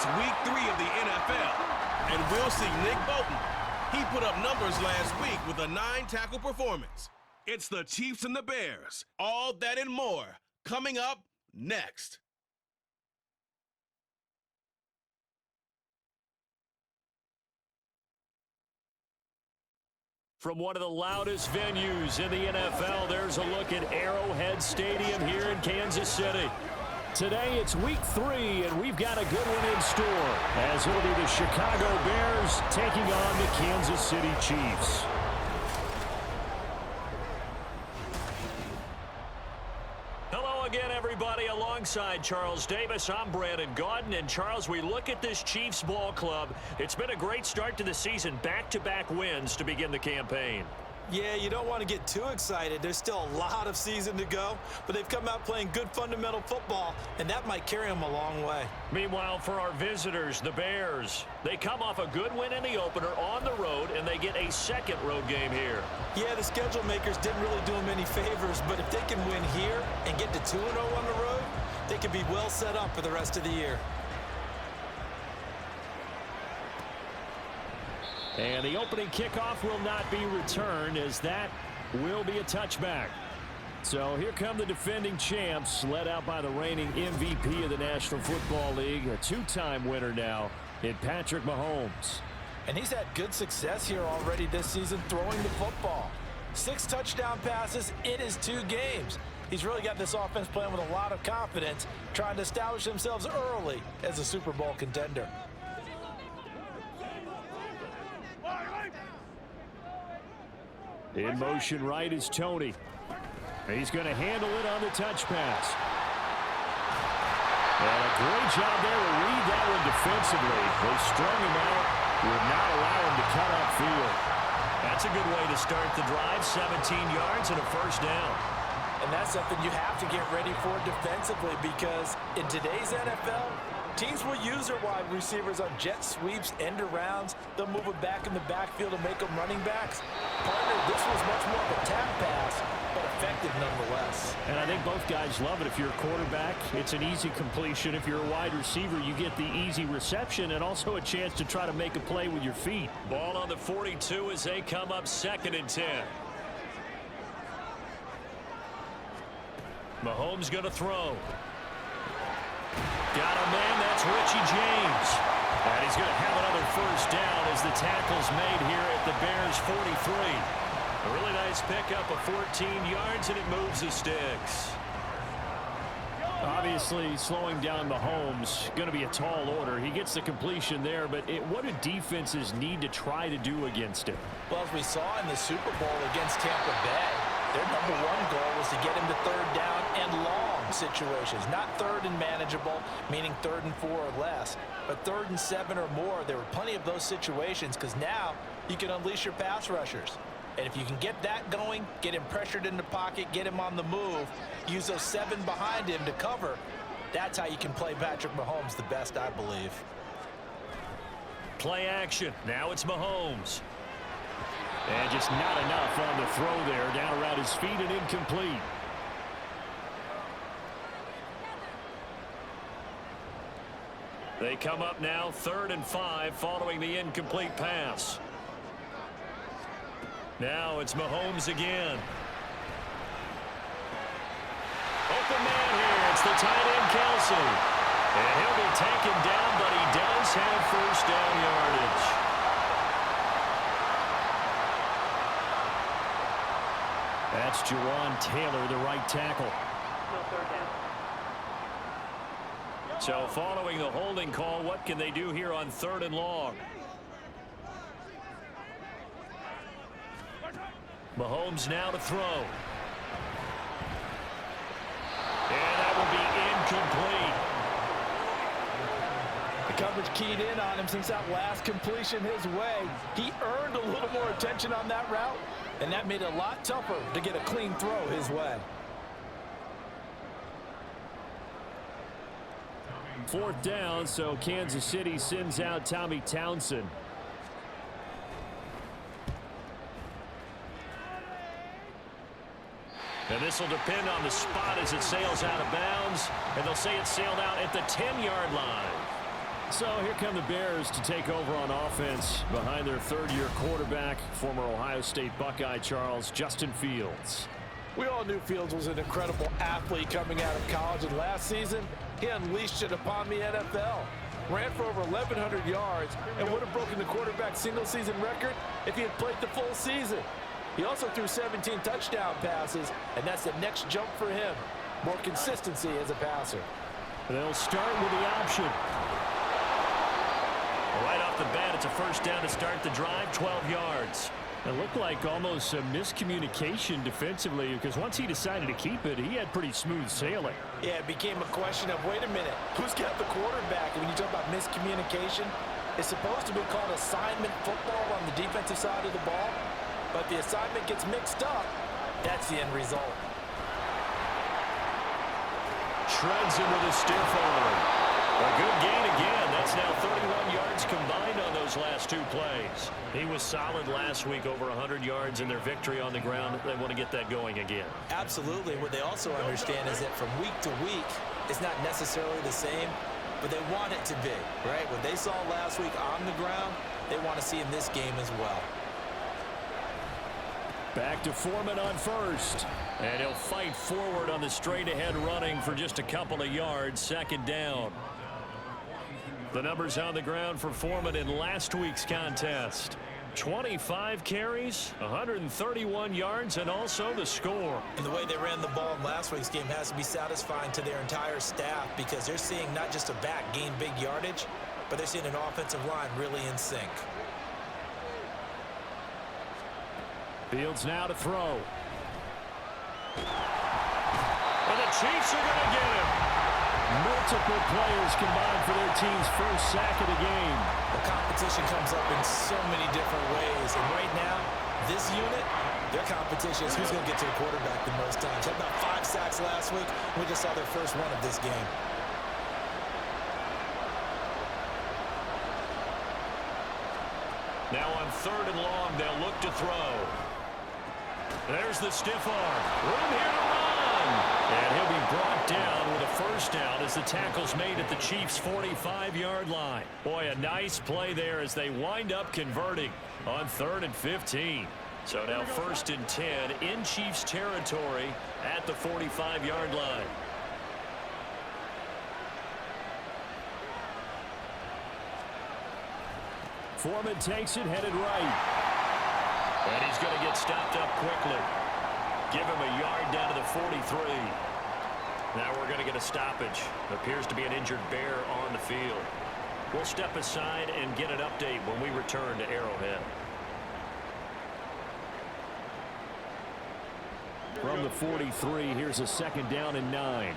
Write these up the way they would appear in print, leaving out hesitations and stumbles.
It's week 3 of the NFL, and we'll see Nick Bolton. He put up numbers last week with a 9-tackle performance. It's the Chiefs and the Bears. All that and more coming up next. From one of the loudest venues in the NFL, there's a look at Arrowhead Stadium here in Kansas City. Today it's week 3, and we've got a good one in store, as it'll be the Chicago Bears taking on the Kansas City Chiefs. Hello again, everybody. Alongside Charles Davis, I'm Brandon Gaudin. And Charles, we look at this Chiefs ball club. It's been a great start to the season, back-to-back wins to begin the campaign. Yeah, you don't want to get too excited. There's still a lot of season to go, but they've come out playing good fundamental football, and that might carry them a long way. Meanwhile, for our visitors, the Bears, they come off a good win in the opener on the road, and they get a second road game here. Yeah, the schedule makers didn't really do them any favors, but if they can win here and get to 2-0 on the road, they could be well set up for the rest of the year. And the opening kickoff will not be returned, as that will be a touchback. So here come the defending champs, led out by the reigning MVP of the National Football League, a 2-time winner now in Patrick Mahomes. And he's had good success here already this season throwing the football. 6 touchdown passes in his 2 games. He's really got this offense playing with a lot of confidence, trying to establish themselves early as a Super Bowl contender. In motion right is Tony. He's going to handle it on the touch pass. And a great job there to read that one defensively. They strung him out, would not allow him to cut upfield. That's a good way to start the drive, 17 yards and a first down. And that's something you have to get ready for defensively, because in today's NFL, teams will use their wide receivers on jet sweeps, end arounds. They'll move it back in the backfield and make them running backs. Partner, this was much more of a tap pass, but effective nonetheless. And I think both guys love it. If you're a quarterback, it's an easy completion. If you're a wide receiver, you get the easy reception and also a chance to try to make a play with your feet. Ball on the 42 as they come up 2nd and 10. Mahomes going to throw. Got a man, that's Richie James. And he's going to have another first down as the tackle's made here at the Bears 43. A really nice pickup of 14 yards, and it moves the sticks. Obviously, slowing down Mahomes, going to be a tall order. He gets the completion there, but what do defenses need to try to do against him? Well, as we saw in the Super Bowl against Tampa Bay, their number 1 goal was to get him to 3rd down and long situations. Not 3rd and manageable, meaning 3rd and 4 or less, but 3rd and 7 or more. There were plenty of those situations, because now you can unleash your pass rushers. And if you can get that going, get him pressured in the pocket, get him on the move, use those 7 behind him to cover, that's how you can play Patrick Mahomes the best, I believe. Play action. Now it's Mahomes. And just not enough on the throw there. Down around his feet and incomplete. They come up now 3rd and 5 following the incomplete pass. Now it's Mahomes again. Open man here. It's the tight end, Kelsey. And he'll be taken down, but he does have first down yardage. That's Jawan Taylor, the right tackle. No 3rd down. So following the holding call, what can they do here on 3rd and long? Mahomes now to throw. And that will be incomplete. The coverage keyed in on him since that last completion his way. He earned a little more attention on that route, and that made it a lot tougher to get a clean throw his way. 4th down, so Kansas City sends out Tommy Townsend. And this will depend on the spot as it sails out of bounds. And they'll say it sailed out at the 10-yard line. So here come the Bears to take over on offense behind their third-year quarterback, former Ohio State Buckeye Justin Fields. We all knew Fields was an incredible athlete coming out of college, and last season, he unleashed it upon the NFL. Ran for over 1,100 yards and would have broken the quarterback single-season record if he had played the full season. He also threw 17 touchdown passes, and that's the next jump for him. More consistency as a passer. They'll start with the option. Right off the bat, it's a first down to start the drive, 12 yards. It looked like almost a miscommunication defensively because once he decided to keep it, he had pretty smooth sailing. Yeah, it became a question of, wait a minute, who's got the quarterback? And when you talk about miscommunication, it's supposed to be called assignment football on the defensive side of the ball, but the assignment gets mixed up. That's the end result. Shreds him with a stiff arm. A good gain again. That's now 31 yards combined on those last two plays. He was solid last week, over 100 yards in their victory on the ground. They want to get that going again. Absolutely. What they also understand is that from week to week, it's not necessarily the same, but they want it to be, right? What they saw last week on the ground, they want to see in this game as well. Back to Foreman on first. And he'll fight forward on the straight-ahead running for just a couple of yards, second down. The numbers on the ground for Foreman in last week's contest. 25 carries, 131 yards, and also the score. And the way they ran the ball in last week's game has to be satisfying to their entire staff because they're seeing not just a back gain big yardage, but they're seeing an offensive line really in sync. Fields now to throw. And the Chiefs are going to get him. Multiple players combined for their team's first sack of the game. The competition comes up in so many different ways. And right now, this unit, their competition is who's going to get to the quarterback the most times. Had about 5 sacks last week. We just saw their first one of this game. Now on third and long, they'll look to throw. There's the stiff arm. Room here to run. And he'll be brought down with a first down as the tackle's made at the Chiefs' 45-yard line. Boy, a nice play there as they wind up converting on 3rd and 15. So now 1st and 10 in Chiefs territory at the 45-yard line. Foreman takes it, headed right. And he's going to get stopped up quickly. Give him a yard down to the 43. Now we're going to get a stoppage. Appears to be an injured Bear on the field. We'll step aside and get an update when we return to Arrowhead. From the 43, here's a 2nd down and 9.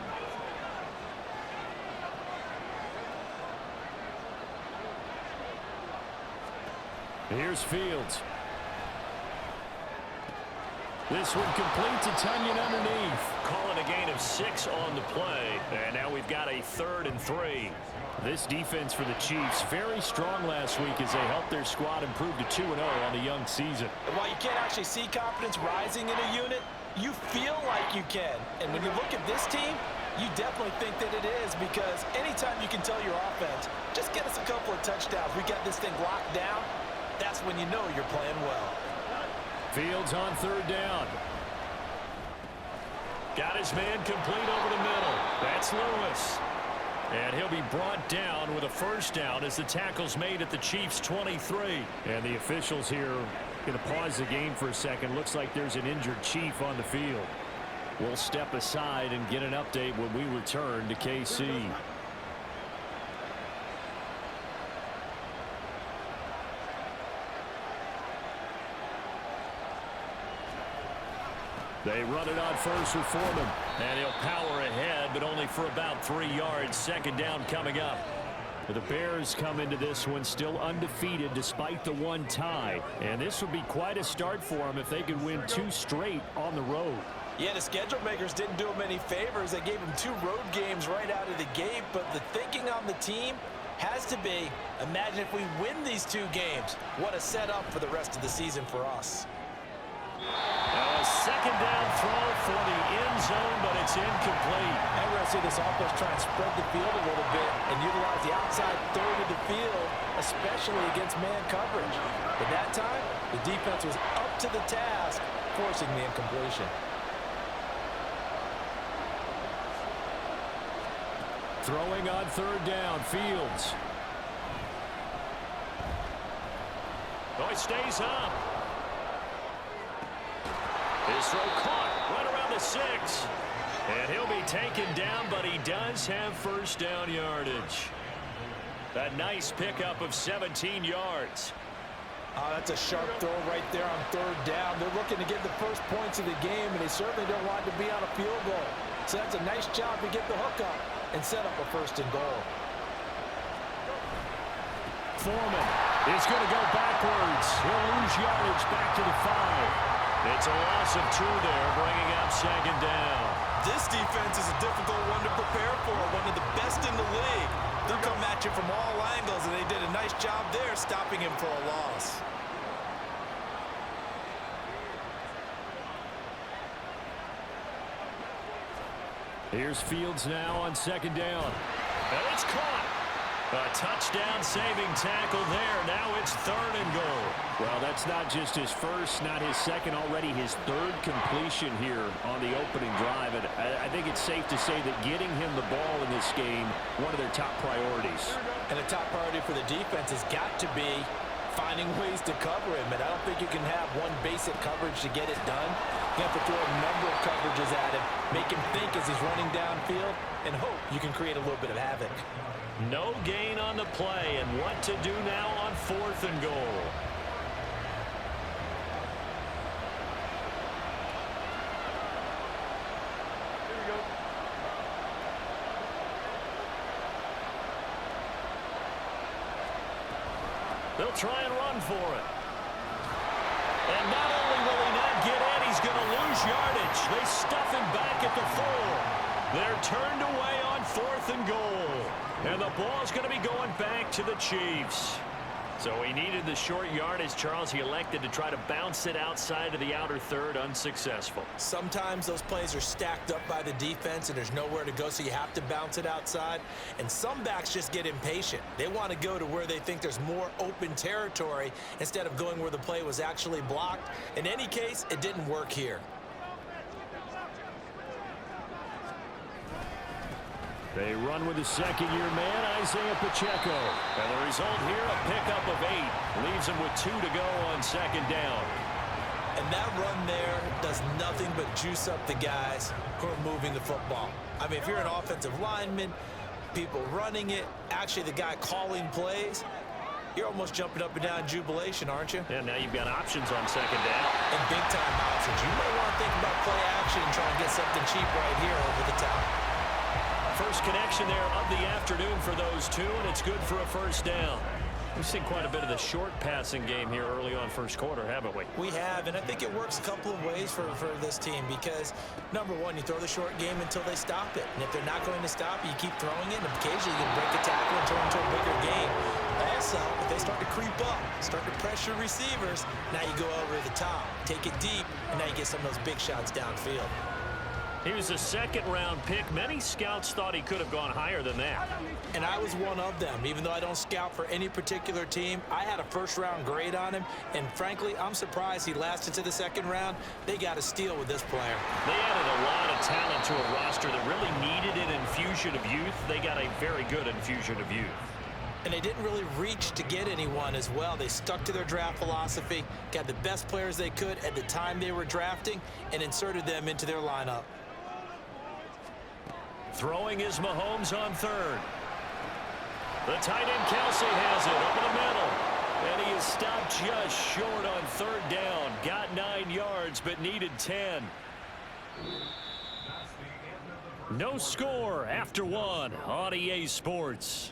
Here's Fields. This one complete to Tunyon underneath. Calling a gain of 6 on the play. And now we've got a 3rd and 3. This defense for the Chiefs very strong last week as they helped their squad improve to 2-0 on the young season. And while you can't actually see confidence rising in a unit, you feel like you can. And when you look at this team, you definitely think that it is because anytime you can tell your offense, just get us a couple of touchdowns, we got this thing locked down, that's when you know you're playing well. Fields on 3rd down. Got his man complete over the middle. That's Lewis. And he'll be brought down with a first down as the tackle's made at the Chiefs' 23. And the officials here going to pause the game for a second. Looks like there's an injured Chief on the field. We'll step aside and get an update when we return to KC. They run it on first with Foreman. And he'll power ahead, but only for about 3 yards. 2nd down coming up. The Bears come into this one still undefeated despite the 1 tie. And this would be quite a start for them if they could win 2 straight on the road. Yeah, the schedule makers didn't do them any favors. They gave them 2 road games right out of the gate. But the thinking on the team has to be, imagine if we win these 2 games. What a setup for the rest of the season for us. A second down throw for the end zone, but it's incomplete. And we're going to see this offense try and spread the field a little bit and utilize the outside third of the field, especially against man coverage. But that time, the defense was up to the task, forcing the incompletion. Throwing on third down, Fields. Oh, he stays up. His throw caught right around the 6. And he'll be taken down, but he does have first down yardage. A nice pickup of 17 yards. That's a sharp throw right there on third down. They're looking to get the first points of the game, and they certainly don't want to be on a field goal. So that's a nice job to get the hook up and set up a first and goal. Foreman is going to go backwards. He'll lose yardage back to the 5. It's a loss of 2 there, bringing up second down. This defense is a difficult one to prepare for, one of the best in the league. They'll come at you from all angles, and they did a nice job there stopping him for a loss. Here's Fields now on second down. And it's caught. A touchdown-saving tackle there. Now it's third and goal. Well, that's not just his first, not his second, already his third completion here on the opening drive. And I think it's safe to say that getting him the ball in this game, one of their top priorities. And the top priority for the defense has got to be finding ways to cover him. And I don't think you can have one basic coverage to get it done. You have to throw a number of coverages at him, make him think as he's running downfield, and hope you can create a little bit of havoc. No gain on the play, and what to do now on fourth and goal. Here we go. They'll try and run for it. And not only will he not get in, he's going to lose yardage. They stuff him back at the 4. They're turned away on fourth and goal. And the ball's going to be going back to the Chiefs. So he needed the short yardage, Charles. He elected to try to bounce it outside of the outer third, unsuccessful. Sometimes those plays are stacked up by the defense and there's nowhere to go, so you have to bounce it outside. And some backs just get impatient. They want to go to where they think there's more open territory instead of going where the play was actually blocked. In any case, it didn't work here. They run with the second-year man, Isaiah Pacheco. And the result here, a pickup of 8. Leaves him with 2 to go on second down. And that run there does nothing but juice up the guys who are moving the football. I mean, if you're an offensive lineman, people running it, actually the guy calling plays, you're almost jumping up and down in jubilation, aren't you? And now you've got options on second down. And big-time options. You may want to think about play action and try and get something cheap right here over the top. First connection there of the afternoon for those two, and it's good for a first down. We've seen quite a bit of the short passing game here early on first quarter, haven't we? We have, and I think it works a couple of ways for this team because, number one, you throw the short game until they stop it. And if they're not going to stop it, you keep throwing it, and occasionally you can break a tackle and turn into a bigger game. Also, if they start to creep up, start to pressure receivers, now you go over the top, take it deep, and now you get some of those big shots downfield. He was a second-round pick. Many scouts thought he could have gone higher than that. And I was one of them. Even though I don't scout for any particular team, I had a first-round grade on him. And frankly, I'm surprised he lasted to the second round. They got a steal with this player. They added a lot of talent to a roster that really needed an infusion of youth. They got a very good infusion of youth. And they didn't really reach to get anyone as well. They stuck to their draft philosophy, got the best players they could at the time they were drafting, and inserted them into their lineup. Throwing is Mahomes on third. The tight end Kelsey has it over the middle. And he is stopped just short on third down. Got 9 yards, but needed 10. No score after 1 on EA Sports.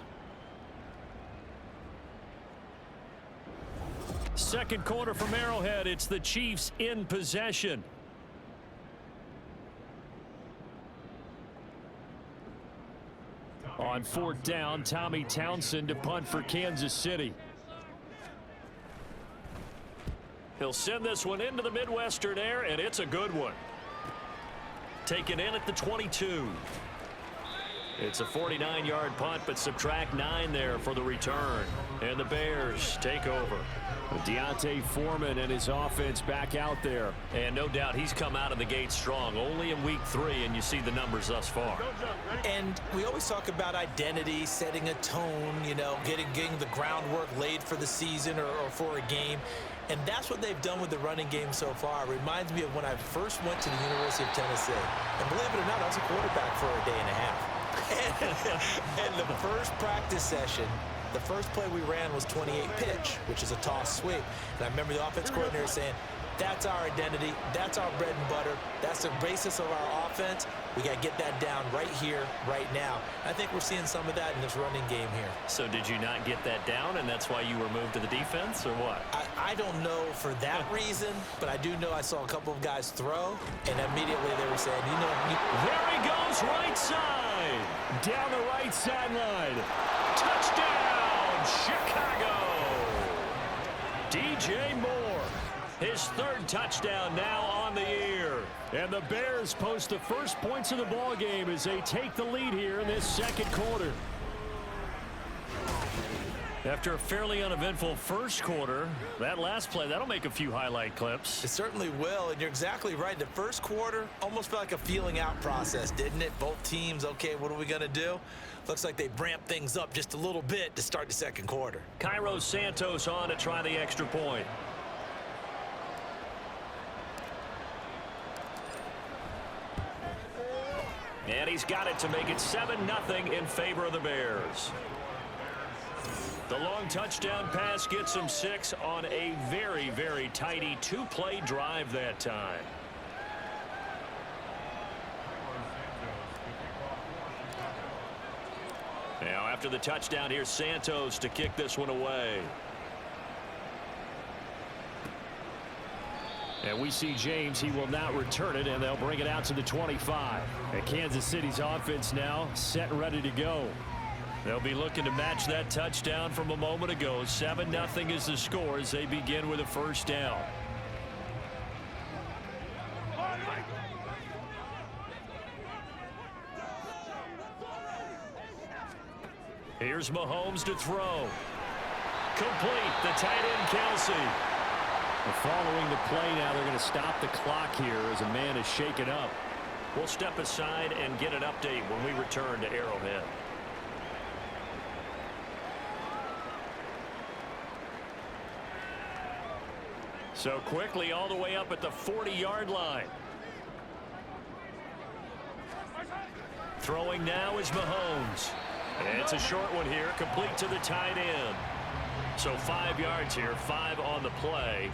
Second quarter from Arrowhead. It's the Chiefs in possession. On fourth down, Tommy Townsend to punt for Kansas City. He'll send this one into the Midwestern air, and it's a good one. Taken in at the 22. It's a 49-yard punt, but subtract 9 there for the return. And the Bears take over. Deontay Foreman and his offense back out there. And no doubt he's come out of the gate strong. Only in week 3, and you see the numbers thus far. And we always talk about identity, setting a tone, you know, getting the groundwork laid for the season or for a game. And that's what they've done with the running game so far. It reminds me of when I first went to the University of Tennessee. And believe it or not, I was a quarterback for a day and a half. And the first practice session, the first play we ran was 28 pitch, which is a toss sweep. And I remember the offense coordinator saying, that's our identity, that's our bread and butter, that's the basis of our offense. We got to get that down right here, right now. I think we're seeing some of that in this running game here. So did you not get that down, and that's why you were moved to the defense, or what? I don't know for that reason, but I do know I saw a couple of guys throw, and immediately they were saying, you know. There he goes, right side. Down the right sideline. Touchdown, Chicago. DJ Moore. His 3rd touchdown now on the year. And the Bears post the first points of the ball game as they take the lead here in this second quarter. After a fairly uneventful first quarter, that last play, that'll make a few highlight clips. It certainly will, and you're exactly right. The first quarter almost felt like a feeling out process, didn't it? Both teams, okay, what are we going to do? Looks like they ramped things up just a little bit to start the second quarter. Cairo Santos on to try the extra point. And he's got it to make it 7-0 in favor of the Bears. The long touchdown pass gets him 6 on a very, very tidy 2-play drive that time. Now after the touchdown, here's Santos to kick this one away. And we see James. He will not return it, and they'll bring it out to the 25. And Kansas City's offense now set and ready to go. They'll be looking to match that touchdown from a moment ago. 7-0 is the score as they begin with a first down. Here's Mahomes to throw. Complete. The tight end, Kelsey. And following the play now, they're going to stop the clock here as a man is shaken up. We'll step aside and get an update when we return to Arrowhead. So quickly all the way up at the 40-yard line. Throwing now is Mahomes. And it's a short one here, complete to the tight end. So 5 yards here, 5 on the play,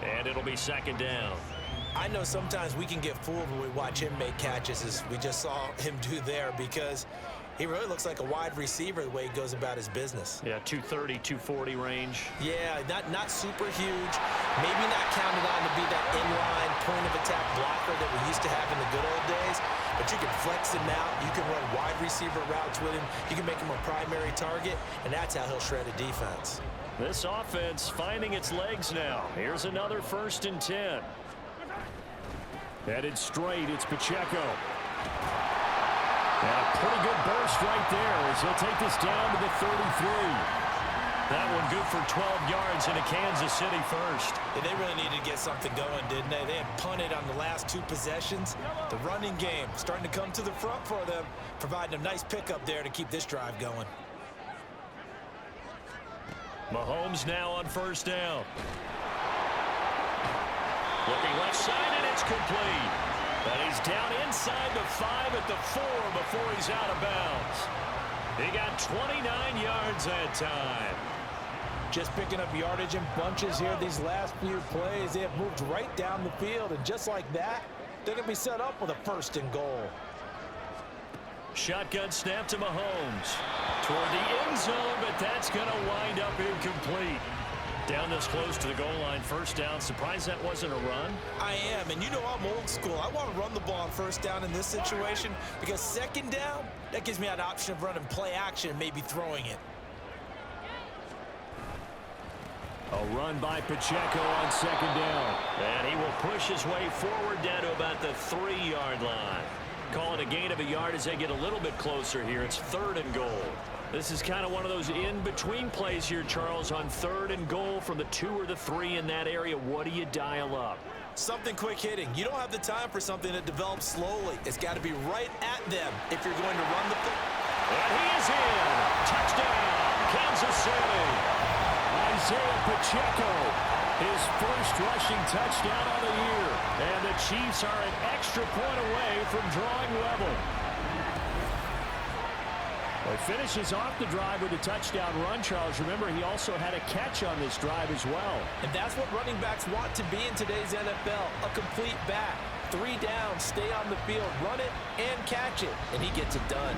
and it'll be second down. I know sometimes we can get fooled when we watch him make catches, as we just saw him do there, because he really looks like a wide receiver the way he goes about his business. Yeah, 230, 240 range. Yeah, not super huge. Maybe not counted on to be that inline point-of-attack blocker that we used to have in the good old days, but you can flex him out. You can run wide receiver routes with him. You can make him a primary target, and that's how he'll shred a defense. This offense finding its legs now. Here's another 1st and 10. Headed straight, it's Pacheco. And a pretty good burst right there as he'll take this down to the 33. That one good for 12 yards into Kansas City first. Yeah, they really needed to get something going, didn't they? They had punted on the last 2 possessions. The running game starting to come to the front for them, providing a nice pickup there to keep this drive going. Mahomes now on 1st down. Looking left side, and it's complete. And he's down inside the 5 at the 4 before he's out of bounds. He got 29 yards that time. Just picking up yardage in bunches here these last few plays. They have moved right down the field, and just like that, they're going to be set up with a 1st and goal. Shotgun snap to Mahomes. Toward the end zone, but that's going to wind up incomplete. Down this close to the goal line, 1st down. Surprised that wasn't a run? I am, and you know I'm old school. I want to run the ball on 1st down in this situation because 2nd down, that gives me an option of running play action and maybe throwing it. A run by Pacheco on second down. And he will push his way forward down to about the 3-yard line. Call it a gain of a yard as they get a little bit closer here. It's 3rd and goal. This is kind of one of those in-between plays here, Charles, on 3rd and goal from the 2 or the 3 in that area. What do you dial up? Something quick hitting. You don't have the time for something that develops slowly. It's got to be right at them if you're going to run the foot. And he is in. Touchdown, Kansas City. Isaiah Pacheco, his first rushing touchdown of the year. And the Chiefs are an extra point away from drawing level. Well, he finishes off the drive with a touchdown run, Charles. Remember, he also had a catch on this drive as well. And that's what running backs want to be in today's NFL, a complete back. 3 down, stay on the field, run it, and catch it. And he gets it done.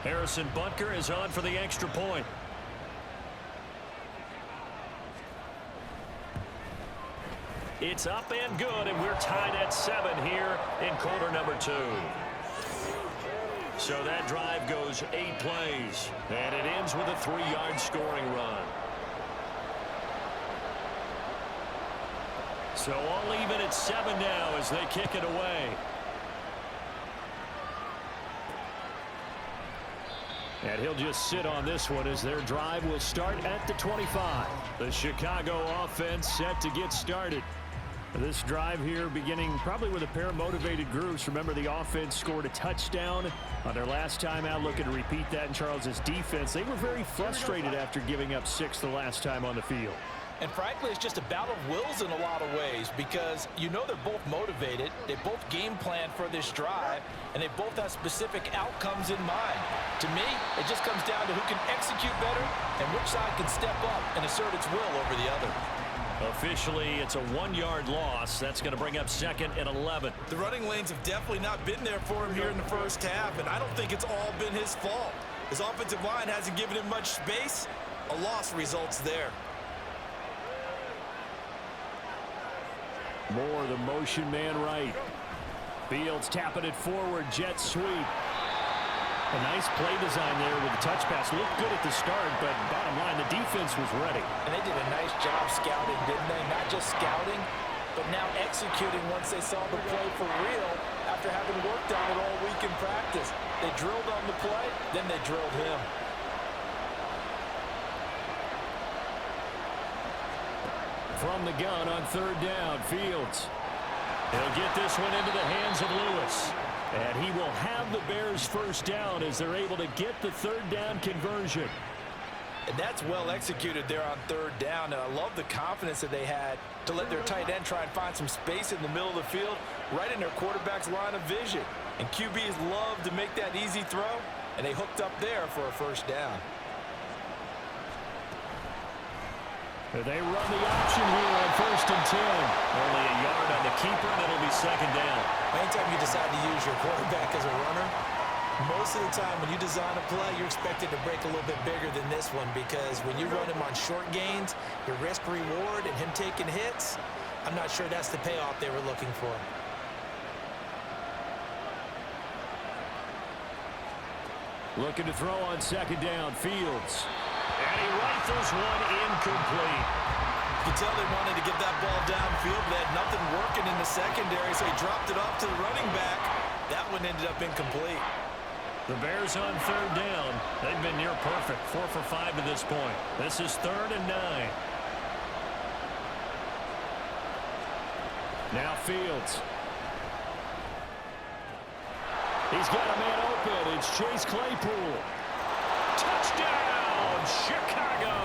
Harrison Butker is on for the extra point. It's up and good, and we're tied at 7 here in quarter number 2. So that drive goes 8 plays, and it ends with a 3-yard scoring run. So all even at 7 now as they kick it away. And he'll just sit on this one as their drive will start at the 25. The Chicago offense set to get started. This drive here beginning probably with a pair of motivated groups. Remember, the offense scored a touchdown on their last time out. Looking to repeat that in Charles's defense. They were very frustrated after giving up 6 the last time on the field. And frankly, it's just a battle of wills in a lot of ways because you know they're both motivated. They both game plan for this drive, and they both have specific outcomes in mind. To me, it just comes down to who can execute better and which side can step up and assert its will over the other. Officially, it's a 1-yard loss. That's going to bring up 2nd and 11. The running lanes have definitely not been there for him here in the first half, and I don't think it's all been his fault. His offensive line hasn't given him much space. A loss results there. Moore, the motion man right. Fields tapping it forward, jet sweep. A nice play design there with the touch pass. Looked good at the start, but bottom line, the defense was ready. And they did a nice job scouting, didn't they? Not just scouting, but now executing once they saw the play for real after having worked on it all week in practice. They drilled on the play, then they drilled him. From the gun on 3rd down, Fields. He'll get this one into the hands of Lewis. And he will have the Bears first down as they're able to get the 3rd down conversion. And that's well executed there on 3rd down. And I love the confidence that they had to let their tight end try and find some space in the middle of the field, right in their quarterback's line of vision. And QBs love to make that easy throw, and they hooked up there for a first down. They run the option here on 1st and 10. Only a yard on the keeper, and it'll be 2nd down. Anytime you decide to use your quarterback as a runner, most of the time when you design a play, you're expected to break a little bit bigger than this one because when you run him on short gains, your risk-reward and him taking hits, I'm not sure that's the payoff they were looking for. Looking to throw on 2nd down, Fields. And he rifles one incomplete. You can tell they wanted to get that ball downfield, but they had nothing working in the secondary, so he dropped it off to the running back. That one ended up incomplete. The Bears on 3rd down. They've been near perfect, 4 for 5 to this point. This is 3rd and 9. Now Fields. He's got a man open. It's Chase Claypool. Touchdown, Chicago!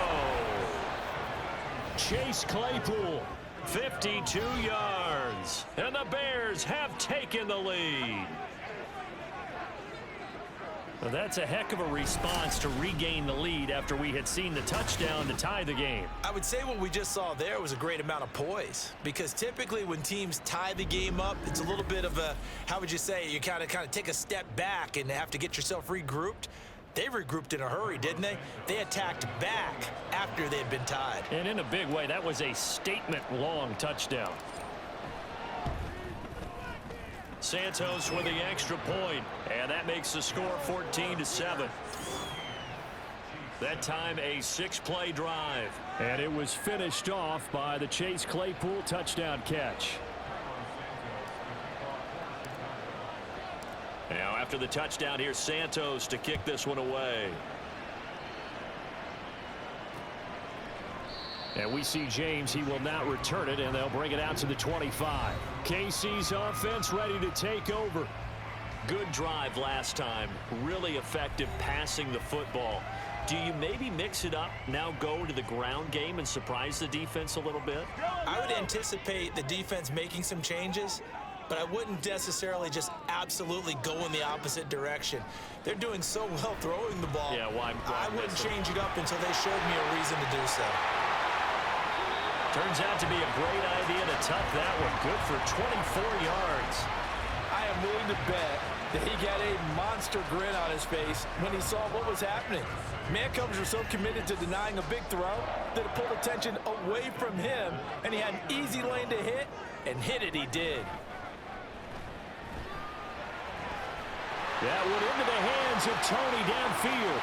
Chase Claypool. 52 yards. And the Bears have taken the lead. Well, that's a heck of a response to regain the lead after we had seen the touchdown to tie the game. I would say what we just saw there was a great amount of poise because typically when teams tie the game up, it's a little bit of a, how would you say, you kind of take a step back and have to get yourself regrouped. They regrouped in a hurry, didn't they? They attacked back after they had been tied. And in a big way, that was a statement-long touchdown. Santos with the extra point, and that makes the score 14-7. That time a 6-play drive. And it was finished off by the Chase Claypool touchdown catch. Now after the touchdown, here's Santos to kick this one away. And we see James. He will not return it, and they'll bring it out to the 25. KC's offense ready to take over. Good drive last time. Really effective passing the football. Do you maybe mix it up, now go to the ground game and surprise the defense a little bit? I would anticipate the defense making some changes, but I wouldn't necessarily just absolutely go in the opposite direction. They're doing so well throwing the ball. Yeah, why I wouldn't change it up until they showed me a reason to do so. Turns out to be a great idea to tuck that one. Good for 24 yards. I am willing to bet that he got a monster grin on his face when he saw what was happening. Mancovers were so committed to denying a big throw that it pulled attention away from him, and he had an easy lane to hit, and hit it he did. That went into the hands of Tony downfield.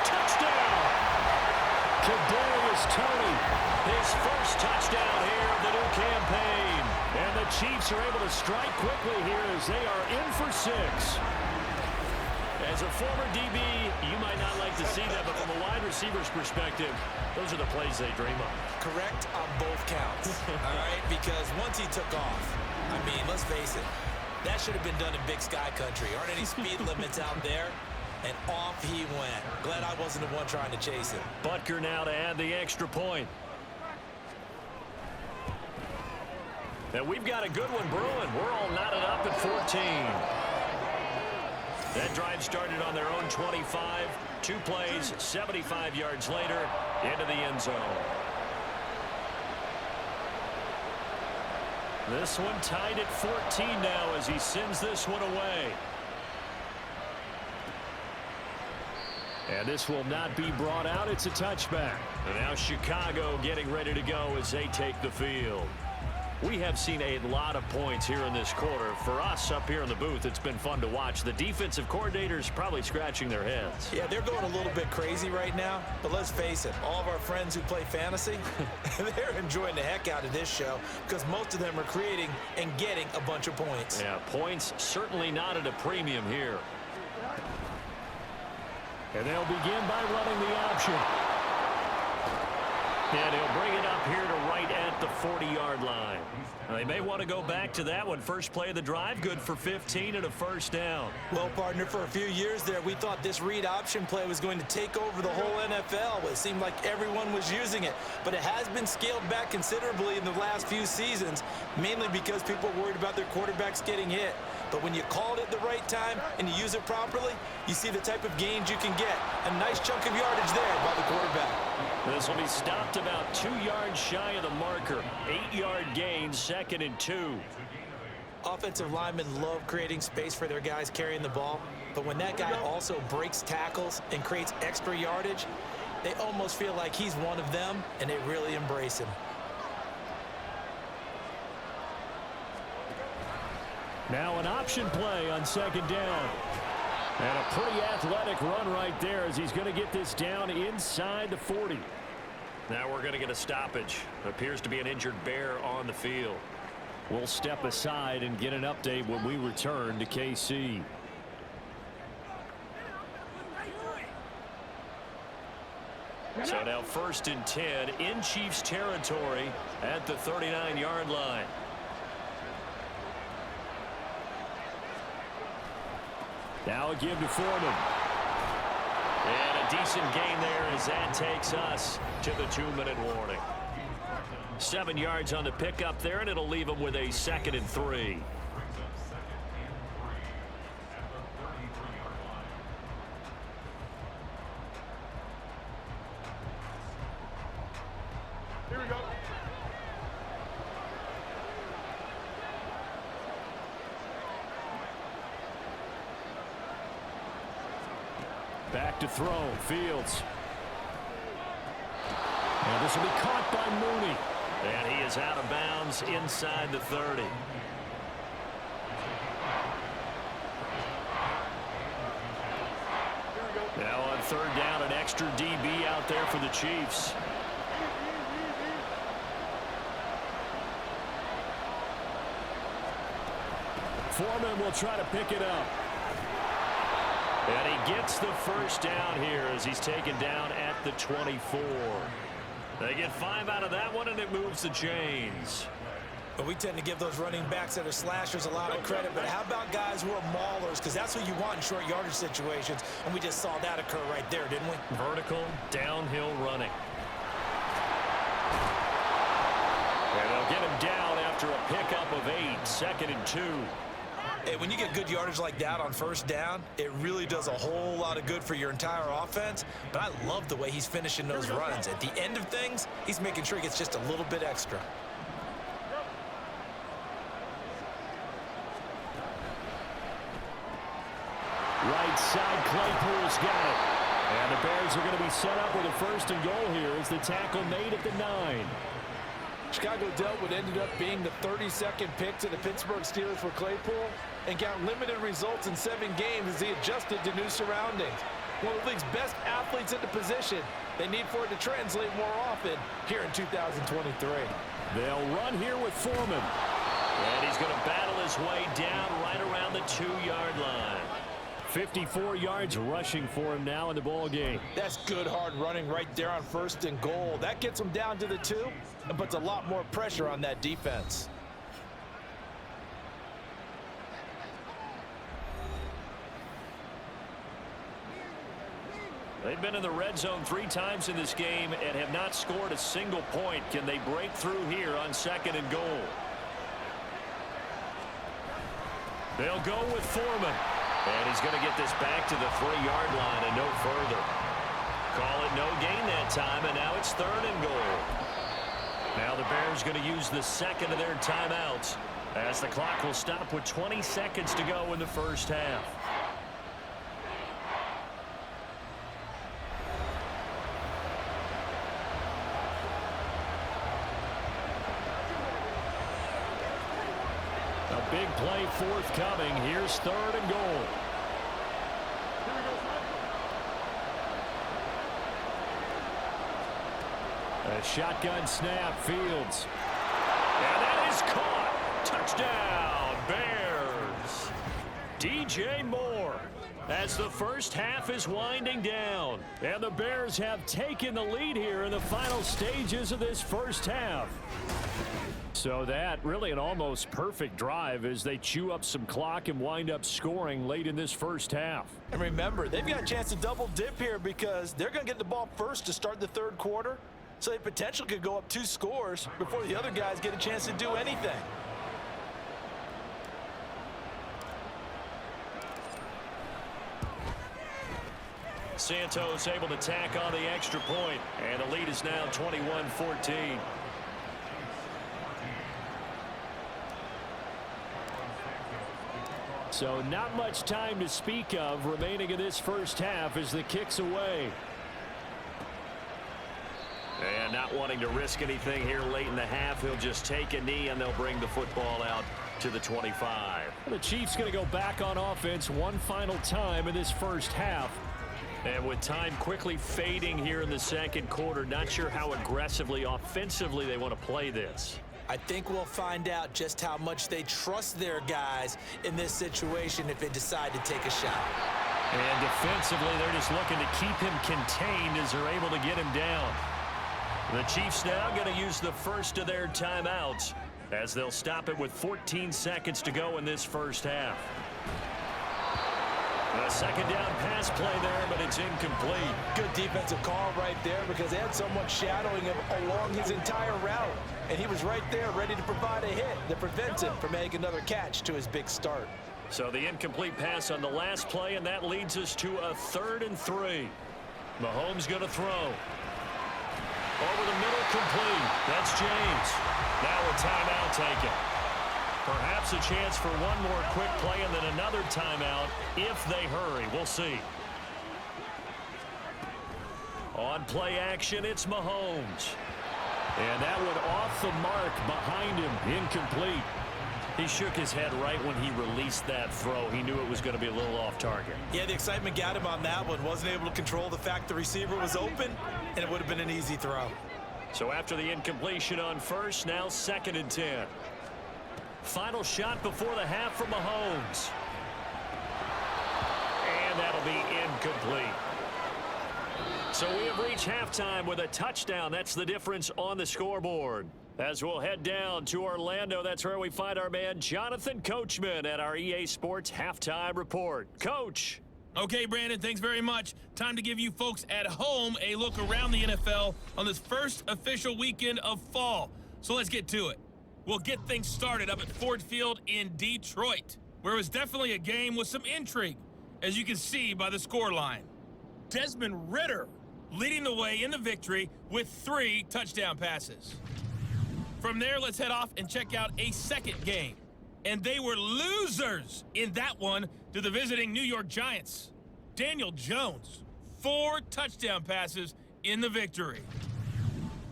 Touchdown! Kadarius Toney. His first touchdown here of the new campaign. And the Chiefs are able to strike quickly here as they are in for 6. As a former DB, you might not like to see that, but from a wide receiver's perspective, those are the plays they dream of. Correct on both counts, all right? Because once he took off, I mean, let's face it, that should have been done in Big Sky Country. Aren't any speed limits out there? And off he went. Glad I wasn't the one trying to chase him. Butker now to add the extra point. And we've got a good one brewing. We're all knotted up at 14. That drive started on their own 25. 2 plays, 75 yards later, into the end zone. This one tied at 14 now as he sends this one away. And this will not be brought out. It's a touchback. And now Chicago getting ready to go as they take the field. We have seen a lot of points here in this quarter. For us up here in the booth, it's been fun to watch. The defensive coordinators probably scratching their heads. Yeah, they're going a little bit crazy right now. But let's face it, all of our friends who play fantasy, they're enjoying the heck out of this show because most of them are creating and getting a bunch of points. Yeah, points certainly not at a premium here. And they'll begin by running the option. And he'll bring it up here to right at the 40-yard line. They may want to go back to that one. First play of the drive, good for 15 and a first down. Well, partner, for a few years there, we thought this read option play was going to take over the whole NFL. It seemed like everyone was using it. But it has been scaled back considerably in the last few seasons, mainly because people are worried about their quarterbacks getting hit. But when you call it at the right time and you use it properly, you see the type of gains you can get. A nice chunk of yardage there by the quarterback. This will be stopped about 2 yards shy of the marker. 8-yard gain, 2nd and 2. Offensive linemen love creating space for their guys carrying the ball. But when that guy also breaks tackles and creates extra yardage, they almost feel like he's one of them, and they really embrace him. Now an option play on 2nd down. And a pretty athletic run right there as he's going to get this down inside the 40. Now we're going to get a stoppage. Appears to be an injured Bear on the field. We'll step aside and get an update when we return to KC. So now 1st and 10 in Chiefs territory at the 39-yard line. Now a give to Foreman. And a decent gain there as that takes us to the 2-minute warning. 7 yards on the pickup there, and it'll leave them with a 2nd and 3. Here we go. Back to throw. Fields. And this will be caught by Mooney. And he is out of bounds inside the 30. Now on third down, an extra DB out there for the Chiefs. Foreman will try to pick it up. And he gets the first down here as he's taken down at the 24. They get 5 out of that one, and it moves the chains. But we tend to give those running backs that are slashers a lot of credit. But how about guys who are maulers? Because that's what you want in short yardage situations. And we just saw that occur right there, didn't we? Vertical, downhill running. And they'll get him down after a pickup of 8, 2nd and 2. Hey, when you get good yardage like that on first down, it really does a whole lot of good for your entire offense. But I love the way he's finishing those runs. At the end of things, he's making sure he gets just a little bit extra. Right side, Claypool's got it. And the Bears are going to be set up with a 1st and goal here as the tackle made at the 9. Chicago dealt what ended up being the 32nd pick to the Pittsburgh Steelers for Claypool and got limited results in 7 games as he adjusted to new surroundings. One of the league's best athletes in the position. They need for it to translate more often here in 2023. They'll run here with Foreman. And he's going to battle his way down right around the 2-yard line. 54 yards rushing for him now in the ball game. That's good hard running right there on 1st and goal. That gets him down to the 2 and puts a lot more pressure on that defense. They've been in the red zone 3 times in this game and have not scored a single point. Can they break through here on 2nd and goal? They'll go with Foreman. And he's going to get this back to the 3-yard line and no further. Call it no gain that time, and now it's 3rd and goal. Now the Bears going to use the 2nd of their timeouts as the clock will stop with 20 seconds to go in the first half. A big play forthcoming. Here's 3rd and goal. A shotgun snap, Fields. And that is caught. Touchdown, Bears. DJ Moore. As the first half is winding down. And the Bears have taken the lead here in the final stages of this first half. So that really an almost perfect drive as they chew up some clock and wind up scoring late in this first half. And remember, they've got a chance to double dip here because they're going to get the ball first to start the 3rd quarter. So they potentially could go up 2 scores before the other guys get a chance to do anything. Santos able to tack on the extra point, and the lead is now 21-14. So not much time to speak of remaining in this first half as the kick's away. And not wanting to risk anything here late in the half, he'll just take a knee and they'll bring the football out to the 25. The Chiefs going to go back on offense one final time in this first half. And with time quickly fading here in the 2nd quarter, not sure how aggressively, offensively they want to play this. I think we'll find out just how much they trust their guys in this situation if they decide to take a shot. And defensively, they're just looking to keep him contained as they're able to get him down. The Chiefs now going to use the first of their timeouts as they'll stop it with 14 seconds to go in this first half. A 2nd down pass play there, but it's incomplete. Good defensive call right there because they had someone shadowing him along his entire route. And he was right there ready to provide a hit that prevents him from making another catch to his big start. So the incomplete pass on the last play, and that leads us to a 3rd and 3. Mahomes going to throw. Over the middle, complete. That's James. Now a timeout taken. Perhaps a chance for one more quick play and then another timeout if they hurry. We'll see. On play action, it's Mahomes. And that one off the mark behind him. Incomplete. He shook his head right when he released that throw. He knew it was going to be a little off target. Yeah, the excitement got him on that one. Wasn't able to control the fact the receiver was open, and it would have been an easy throw. So after the incompletion on first, now 2nd and 10. Final shot before the half from Mahomes. And that'll be incomplete. So we have reached halftime with a touchdown. That's the difference on the scoreboard. As we'll head down to Orlando, that's where we find our man Jonathan Coachman at our EA Sports Halftime Report. Coach. Okay, Brandon, thanks very much. Time to give you folks at home a look around the NFL on this first official weekend of fall. So let's get to it. We'll get things started up at Ford Field in Detroit, where it was definitely a game with some intrigue, as you can see by the scoreline. Desmond Ridder leading the way in the victory with 3 touchdown passes. From there, let's head off and check out a second game. And they were losers in that one to the visiting New York Giants. Daniel Jones, 4 touchdown passes in the victory.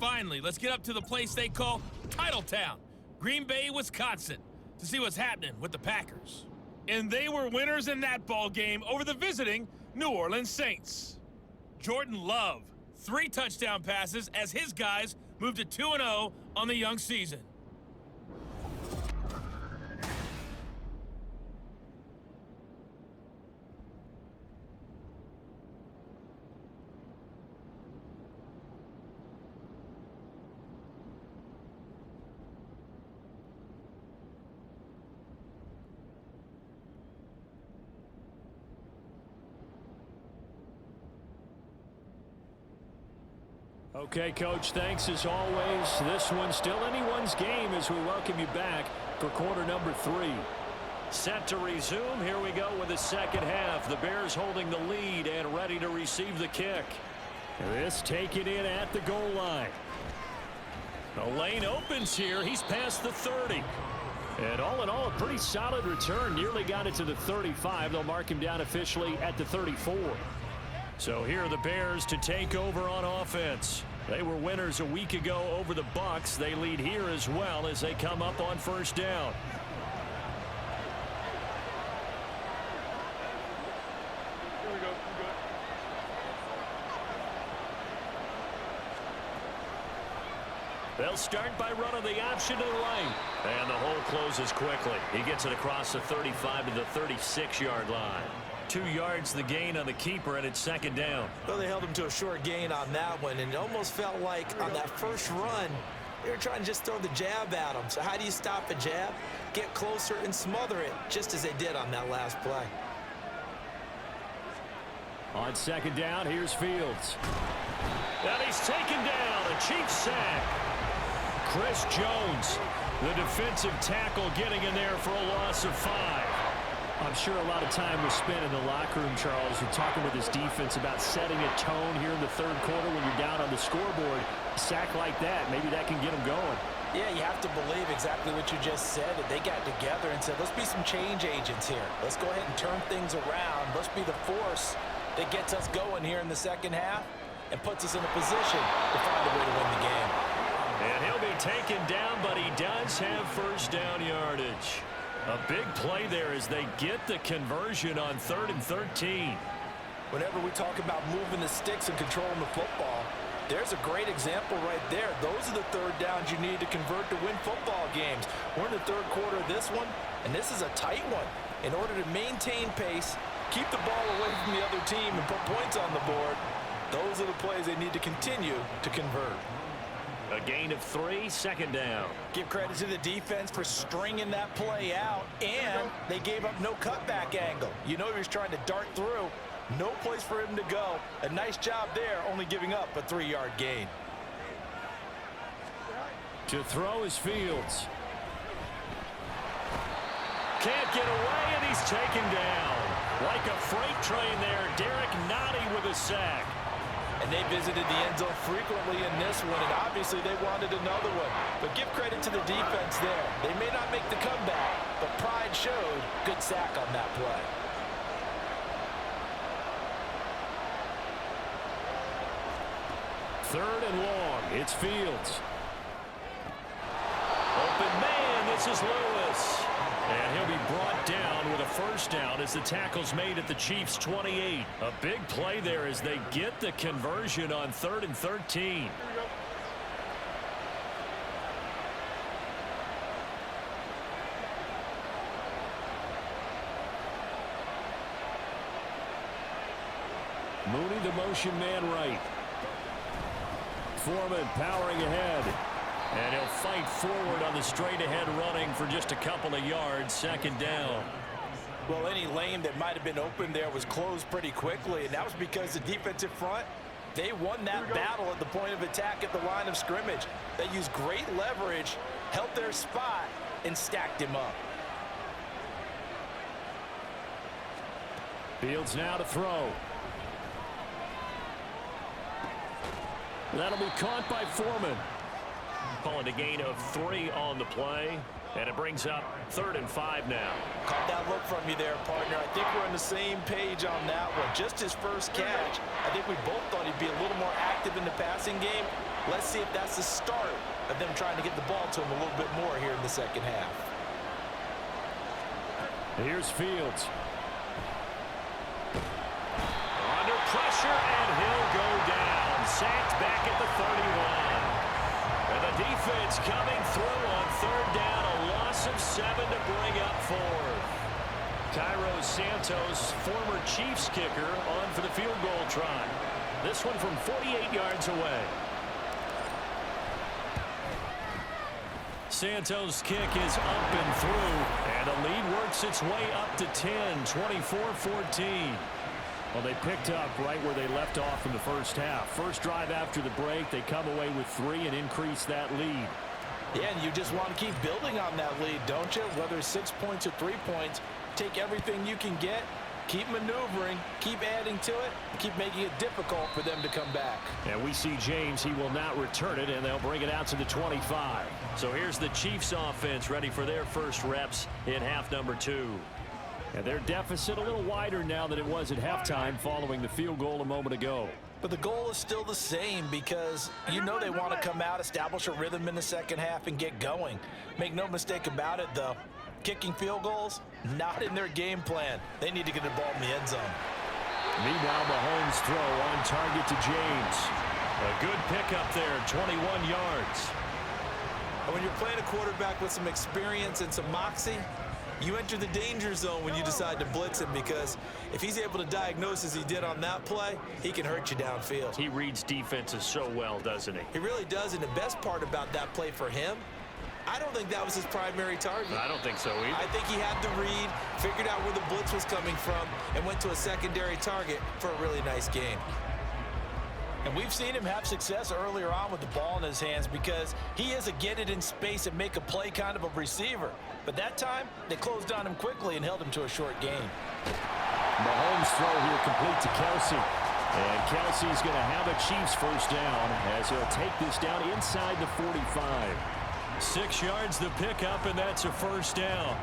Finally, let's get up to the place they call Titletown, Green Bay, Wisconsin, to see what's happening with the Packers. And they were winners in that ball game over the visiting New Orleans Saints. Jordan Love, 3 touchdown passes as his guys moved to 2-0 on the young season. Okay, Coach, thanks as always. This one's still anyone's game as we welcome you back for quarter number 3. Set to resume. Here we go with the second half. The Bears holding the lead and ready to receive the kick. This taken in at the goal line. The lane opens here. He's past the 30. And all in all, a pretty solid return. Nearly got it to the 35. They'll mark him down officially at the 34. So here are the Bears to take over on offense. They were winners a week ago over the Bucs. They lead here as well as they come up on first down. Here we go. They'll start by running the option to the right. And the hole closes quickly. He gets it across the 35 to the 36-yard line. 2 yards the gain on the keeper, and it's second down. Well, they held him to a short gain on that one, and it almost felt like on that first run, they were trying to just throw the jab at him. So how do you stop a jab? Get closer and smother it, just as they did on that last play. On second down, here's Fields. And he's taken down, a Chiefs sack. Chris Jones, the defensive tackle, getting in there for a loss of 5. I'm sure a lot of time was spent in the locker room, Charles, and talking with his defense about setting a tone here in the third quarter when you're down on the scoreboard. A sack like that, maybe that can get them going. Yeah, you have to believe exactly what you just said. That they got together and said, let's be some change agents here. Let's go ahead and turn things around. Let's be the force that gets us going here in the second half and puts us in a position to find a way to win the game. And he'll be taken down, but he does have first down yardage. A big play there as they get the conversion on 3rd and 13. Whenever we talk about moving the sticks and controlling the football, there's a great example right there. Those are the third downs you need to convert to win football games. We're in the third quarter of this one, and this is a tight one. In order to maintain pace, keep the ball away from the other team, and put points on the board, those are the plays they need to continue to convert. A gain of 3, second down. Give credit to the defense for stringing that play out, and they gave up no cutback angle. You know he was trying to dart through. No place for him to go. A nice job there, only giving up a 3-yard gain. To throw is Fields. Can't get away, and he's taken down. Like a freight train there, Derek Nottie with a sack. And they visited the end zone frequently in this one, and obviously they wanted another one. But give credit to the defense there. They may not make the comeback, but pride showed. Good sack on that play. Third and long, it's Fields. Open man, this is Lewis. as the tackle's made at the Chiefs' 28. A big play there as they get the conversion on 3rd and 13. Mooney, the motion man right. Foreman powering ahead. And he'll fight forward on the straight-ahead running for just a couple of yards. 2nd down. Well, any lane that might have been open there was closed pretty quickly, and that was because the defensive front, they won that battle at the point of attack at the line of scrimmage. They used great leverage, held their spot, and stacked him up. Fields now to throw. That'll be caught by Foreman. Calling a gain of 3 on the play. And it brings up 3rd and 5 now. Caught that look from you there, partner. I think we're on the same page on that one. Just his first catch, I think we both thought he'd be a little more active in the passing game. Let's see if that's the start of them trying to get the ball to him a little bit more here in the 2nd half. Here's Fields. Under pressure, and he'll go down. Sacked back at the 31. And the defense coming through on 3rd down. A loss of 7 to bring up 4th. Cairo Santos, former Chiefs kicker, on for the field goal try. This one from 48 yards away. Santos' kick is up and through. And the lead works its way up to 10, 24-14. Well, they picked up right where they left off in the first half. First drive after the break, they come away with 3 and increase that lead. Yeah, and you just want to keep building on that lead, don't you? Whether it's 6 points or 3 points, take everything you can get, keep maneuvering, keep adding to it, keep making it difficult for them to come back. And we see James. He will not return it, and they'll bring it out to the 25. So here's the Chiefs offense ready for their first reps in half number 2. And their deficit a little wider now than it was at halftime following the field goal a moment ago. But the goal is still the same because you know they want to come out, establish a rhythm in the 2nd half, and get going. Make no mistake about it, though. Kicking field goals, not in their game plan. They need to get the ball in the end zone. Meanwhile, Mahomes' throw on target to James. A good pickup there, 21 yards. And when you're playing a quarterback with some experience and some moxie, you enter the danger zone when you decide to blitz him, because if he's able to diagnose as he did on that play, he can hurt you downfield. He reads defenses so well, doesn't he? He really does, and the best part about that play for him, I don't think that was his primary target. I don't think so either. I think he had the read, figured out where the blitz was coming from, and went to a secondary target for a really nice game. And we've seen him have success earlier on with the ball in his hands because he is a get it in space and make a play kind of a receiver. But that time, they closed on him quickly and held him to a short gain. Mahomes' throw here complete to Kelsey. And Kelsey's going to have a Chiefs first down as he'll take this down inside the 45. 6 yards the pickup, and that's a first down.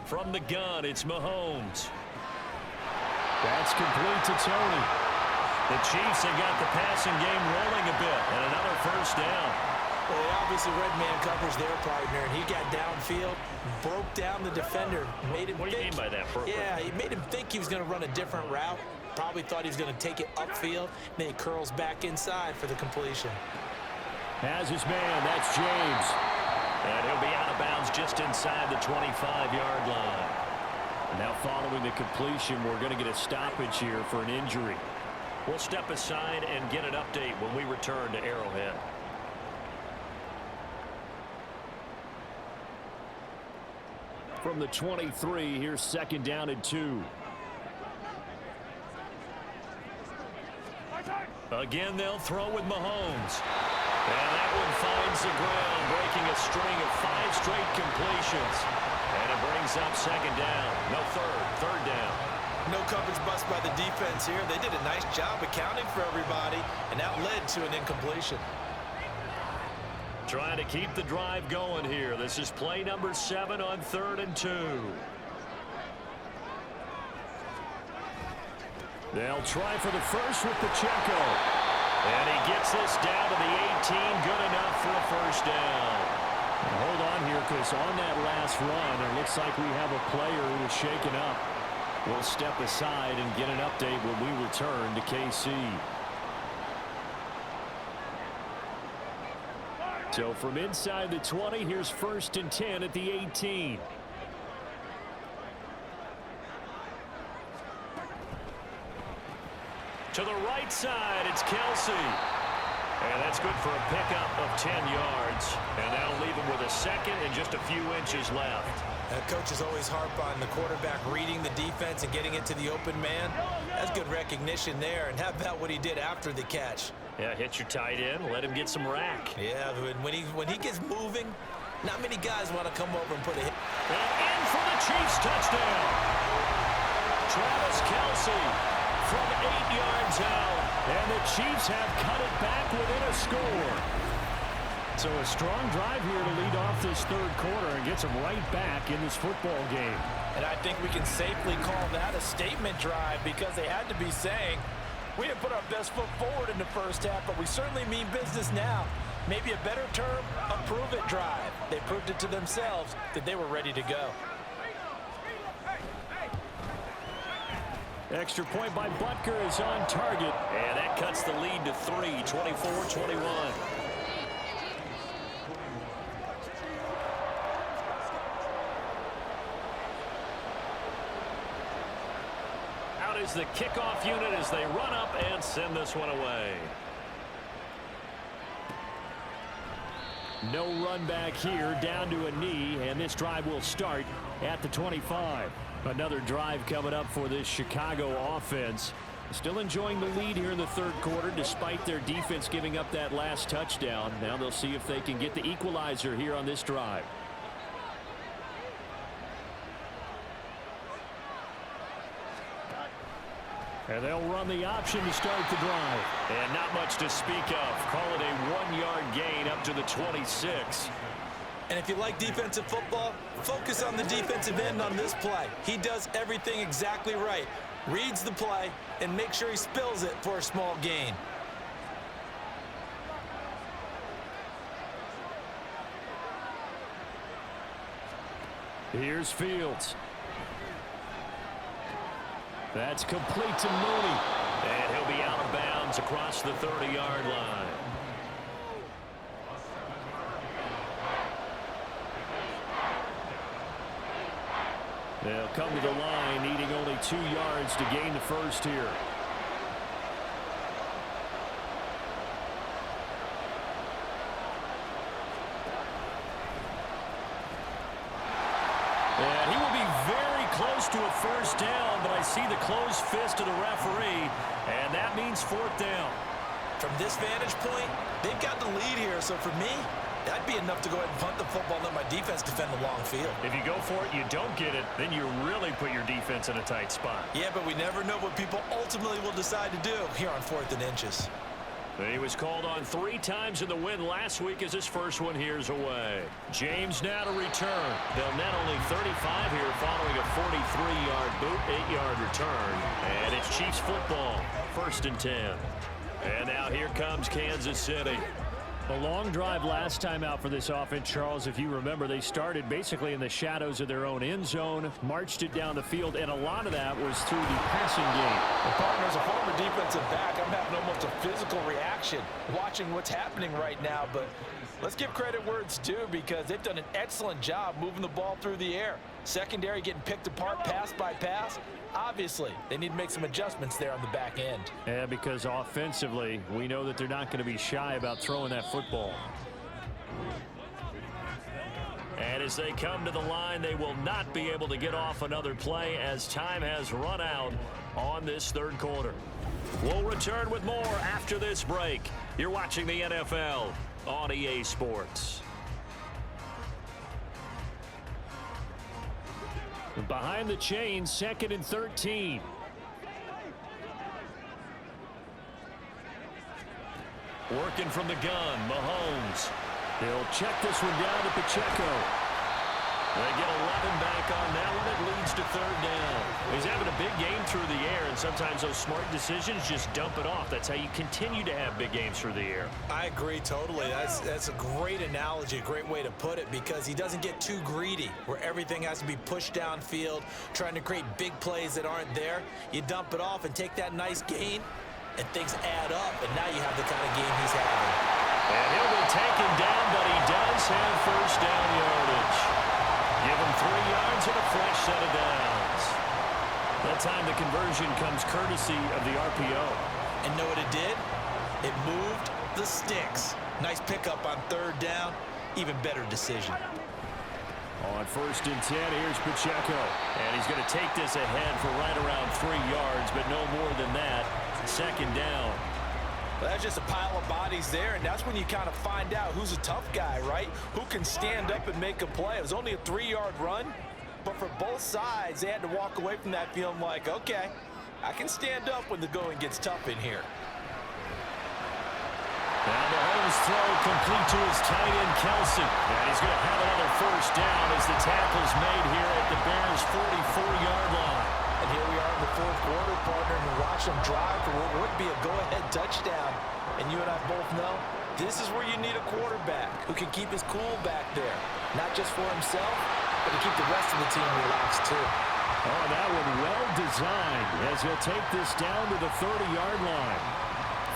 From the gun, it's Mahomes. That's complete to Tony. The Chiefs have got the passing game rolling a bit, and another first down. Well, they obviously read man coverage their partner, and he got downfield, broke down the defender, made him What do you mean by that? Yeah, he made him think he was going to run a different route. Probably thought he was going to take it upfield. Then he curls back inside for the completion. Has his man, that's James. And he'll be out of bounds just inside the 25-yard line. Now following the completion, we're going to get a stoppage here for an injury. We'll step aside and get an update when we return to Arrowhead. From the 23, here's 2nd down and 2. Again, they'll throw with Mahomes. And that one finds the ground, breaking a string of 5 straight completions. And it brings up 2nd down. No third down. No coverage bust by the defense here. They did a nice job accounting for everybody, and that led to an incompletion. Trying to keep the drive going here. This is play number 7 on 3rd and 2. They'll try for the first with Pacheco. And he gets this down to the 18. Good enough for a first down. Hold on here, because on that last run, it looks like we have a player who was shaken up. We'll step aside and get an update when we return to KC. So from inside the 20, here's 1st and 10 at the 18. To the right side, it's Kelsey. And that's good for a pickup of 10 yards. And that'll leave him with a second and just a few inches left. Coaches always harp on the quarterback reading the defense and getting it to the open man. That's good recognition there. And how about what he did after the catch? Yeah, hit your tight end, let him get some rack. Yeah, when he gets moving, not many guys want to come over and put a hit. And in for the Chiefs touchdown. Travis Kelsey from 8 yards out. And the Chiefs have cut it back within a score. So a strong drive here to lead off this third quarter and gets them right back in this football game. And I think we can safely call that a statement drive, because they had to be saying, we didn't put our best foot forward in the first half, but we certainly mean business now. Maybe a better term, a prove-it drive. They proved it to themselves that they were ready to go. Extra point by Butker is on target. And that cuts the lead to 3, 24-21. Out is the kickoff unit as they run up and send this one away. No run back here, down to a knee, and this drive will start at the 25. Another drive coming up for this Chicago offense. Still enjoying the lead here in the third quarter despite their defense giving up that last touchdown. Now they'll see if they can get the equalizer here on this drive. And they'll run the option to start the drive. And not much to speak of. Call it a 1-yard gain up to the 26. And if you like defensive football, focus on the defensive end on this play. He does everything exactly right. Reads the play and makes sure he spills it for a small gain. Here's Fields. That's complete to Mooney. And he'll be out of bounds across the 30-yard line. They'll come to the line, needing only 2 yards to gain the first here. And he will be very close to a first down, but I see the closed fist of the referee, and that means 4th down. From this vantage point, they've got the lead here, so for me, that'd be enough to go ahead and punt the football and let my defense defend the long field. If you go for it, you don't get it, then you really put your defense in a tight spot. Yeah, but we never know what people ultimately will decide to do here on 4th and inches. He was called on 3 times in the win last week as his first one here's away. James now to return. They'll net only 35 here following a 43-yard boot, 8-yard return. And it's Chiefs football, 1st and 10. And now here comes Kansas City. A long drive last time out for this offense, Charles. If you remember, they started basically in the shadows of their own end zone, marched it down the field, and a lot of that was through the passing game. And partner, as a former defensive back, I'm having almost a physical reaction watching what's happening right now. But let's give credit where it's due, because they've done an excellent job moving the ball through the air. Secondary getting picked apart pass by pass. Obviously, they need to make some adjustments there on the back end. Yeah, because offensively, we know that they're not going to be shy about throwing that football. And as they come to the line, they will not be able to get off another play as time has run out on this third quarter. We'll return with more after this break. You're watching the NFL on EA Sports. Behind the chains, 2nd and 13. Working from the gun, Mahomes. He'll check this one down to Pacheco. They get 11 back on that one. It leads to third down. He's having a big game through the air, and sometimes those smart decisions just dump it off. That's how you continue to have big games through the air. I agree totally. That's a great analogy, a great way to put it, because he doesn't get too greedy where everything has to be pushed downfield, trying to create big plays that aren't there. You dump it off and take that nice gain, and things add up, and now you have the kind of game he's having. And he'll be taken down, but he does have first down yardage. Give him 3 yards and a fresh set of downs. That time the conversion comes courtesy of the RPO. And know what it did? It moved the sticks. Nice pickup on third down. Even better decision. On first and 10, here's Pacheco. And he's going to take this ahead for right around 3 yards, but no more than that. Second down. Well, that's just a pile of bodies there, and that's when you kind of find out who's a tough guy, right? Who can stand up and make a play. It was only a 3-yard run, but for both sides, they had to walk away from that feeling like, okay, I can stand up when the going gets tough in here. Now Mahomes' throw complete to his tight end, Kelsey. And he's going to have another first down as the tackle's made here at the Bears' 44-yard line. And here we are in the fourth quarter, partner, and watch them drive for what would be a go-ahead touchdown. And you and I both know this is where you need a quarterback who can keep his cool back there. Not just for himself, but to keep the rest of the team relaxed too. Oh, that one well designed as he'll take this down to the 30-yard line.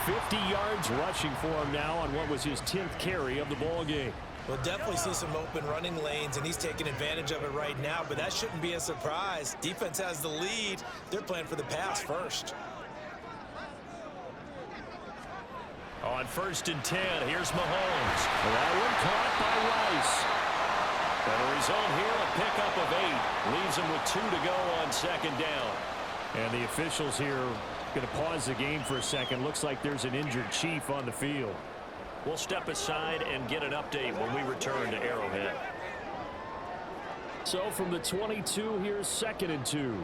50 yards rushing for him now on what was his 10th carry of the ball game. We'll definitely see some open running lanes, and he's taking advantage of it right now, but that shouldn't be a surprise. Defense has the lead. They're playing for the pass first. On first and 10, here's Mahomes. That one caught by Rice. And the result here, a pickup of 8. Leaves him with 2 to go on second down. And the officials here going to pause the game for a second. Looks like there's an injured Chief on the field. We'll step aside and get an update when we return to Arrowhead. So from the 22, here's 2nd and 2.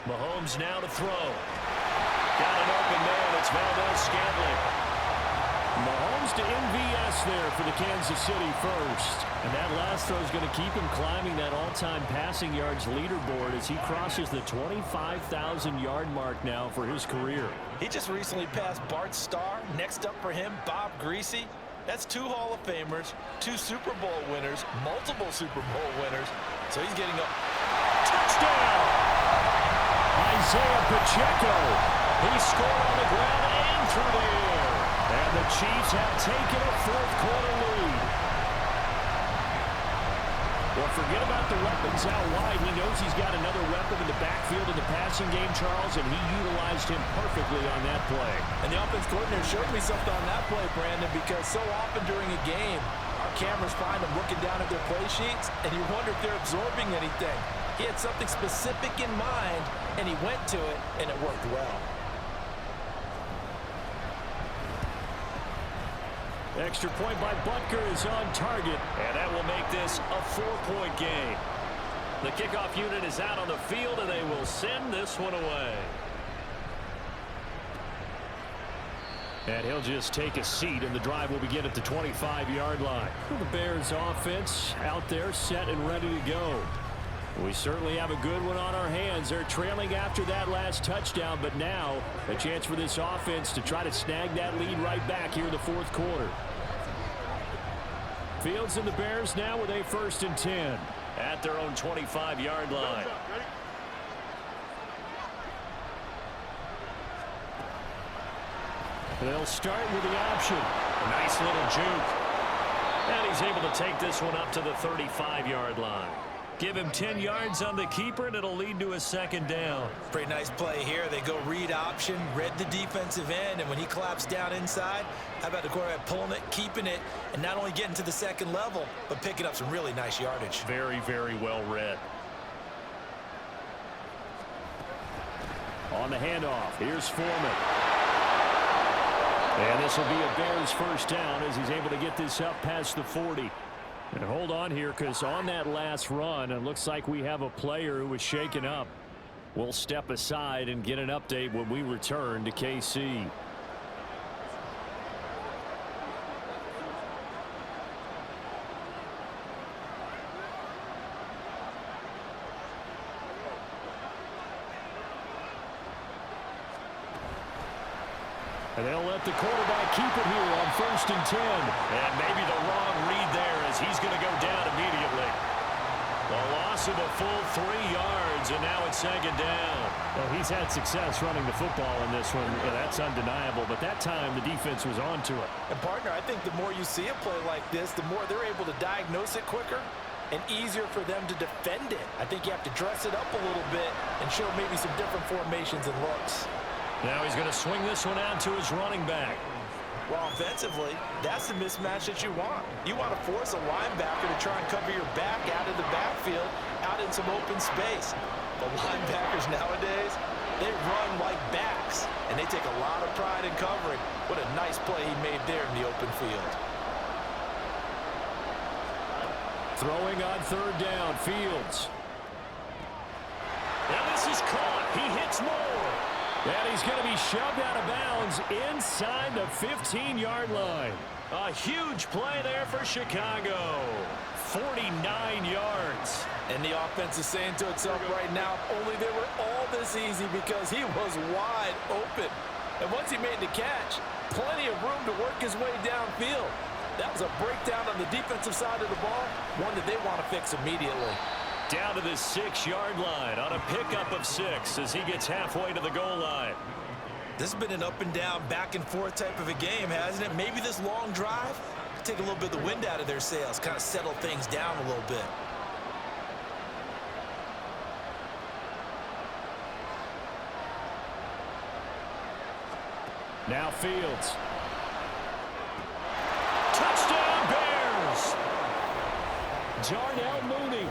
Mahomes now to throw. Got an open man. It's Valdez-Scantling. Mahomes to MVS there for the Kansas City first. And that last throw is going to keep him climbing that all-time passing yards leaderboard as he crosses the 25,000-yard mark now for his career. He just recently passed Bart Starr. Next up for him, Bob Greasy. That's 2 Hall of Famers, 2 Super Bowl winners, multiple Super Bowl winners. So he's getting up. Touchdown! Isaiah Pacheco. He scored on the ground and through the air. And the Chiefs have taken a fourth-quarter lead. Well, forget about the weapons out wide. He knows he's got another weapon in the backfield in the passing game, Charles, and he utilized him perfectly on that play. And the offense coordinator showed me something on that play, Brandon, because so often during a game, our cameras find them looking down at their play sheets, and you wonder if they're absorbing anything. He had something specific in mind, and he went to it, and it worked well. Extra point by Butker is on target. And that will make this a 4-point game. The kickoff unit is out on the field, and they will send this one away. And he'll just take a seat, and the drive will begin at the 25-yard line. The Bears offense out there set and ready to go. We certainly have a good one on our hands. They're trailing after that last touchdown, but now a chance for this offense to try to snag that lead right back here in the fourth quarter. Fields and the Bears now with a 1st and 10. At their own 25-yard line. They'll start with the option. A nice little juke. And he's able to take this one up to the 35-yard line. Give him 10 yards on the keeper, and it'll lead to a 2nd down. Pretty nice play here. They go read option, read the defensive end, and when he claps down inside, how about the quarterback pulling it, keeping it, and not only getting to the 2nd level, but picking up some really nice yardage. Very, very well read. On the handoff, here's Foreman. And this will be a Bears 1st down as he's able to get this up past the 40. And hold on here, because on that last run, it looks like we have a player who was shaken up. We'll step aside and get an update when we return to KC. And they'll let the quarterback keep it here on 1st and 10. And maybe the wrong read there as he's going to go down immediately. A loss of a full 3 yards, and now it's 2nd down. Well, he's had success running the football in this one. That's undeniable, but that time the defense was on to it. And, partner, I think the more you see a play like this, the more they're able to diagnose it quicker and easier for them to defend it. I think you have to dress it up a little bit and show maybe some different formations and looks. Now he's going to swing this one out to his running back. Well, offensively, that's the mismatch that you want. You want to force a linebacker to try and cover your back out of the backfield, out in some open space. The linebackers nowadays, they run like backs, and they take a lot of pride in covering. What a nice play he made there in the open field. Throwing on 3rd down, Fields. Now this is caught. He hits more. And he's going to be shoved out of bounds inside the 15-yard line. A huge play there for Chicago. 49 yards. And the offense is saying to itself right now, only they were all this easy because he was wide open. And once he made the catch, plenty of room to work his way downfield. That was a breakdown on the defensive side of the ball, one that they want to fix immediately. Down to the 6-yard line on a pickup of 6 as he gets halfway to the goal line. This has been an up and down, back and forth type of a game, hasn't it? Maybe this long drive could take a little bit of the wind out of their sails, kind of settle things down a little bit. Now Fields. Touchdown Bears! Darnell Mooney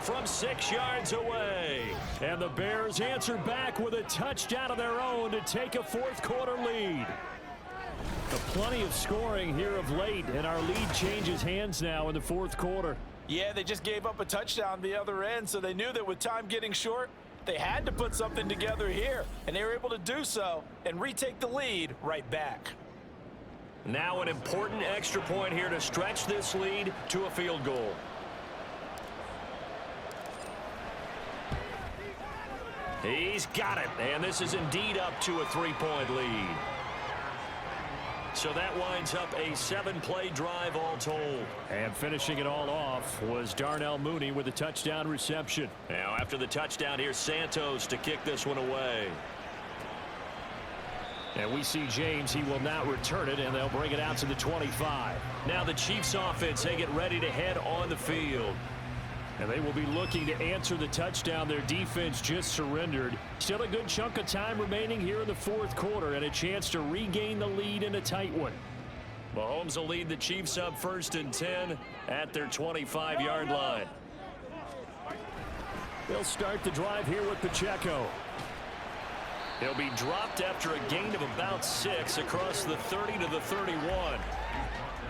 from 6 yards away. And the Bears answer back with a touchdown of their own to take a 4th quarter lead. Plenty of scoring here of late, and our lead changes hands now in the 4th quarter. Yeah, they just gave up a touchdown the other end, so they knew that with time getting short, they had to put something together here, and they were able to do so and retake the lead right back. Now an important extra point here to stretch this lead to a field goal. He's got it, and this is indeed up to a 3-point lead. So that winds up a 7-play drive all told. And finishing it all off was Darnell Mooney with a touchdown reception. Now after the touchdown, here's Santos to kick this one away. And we see James, he will not return it, and they'll bring it out to the 25. Now the Chiefs offense, they get ready to head on the field. And they will be looking to answer the touchdown their defense just surrendered. Still a good chunk of time remaining here in the 4th quarter and a chance to regain the lead in a tight one. Mahomes will lead the Chiefs up 1st and 10 at their 25-yard line. They'll start the drive here with Pacheco. He'll be dropped after a gain of about 6 across the 30 to the 31.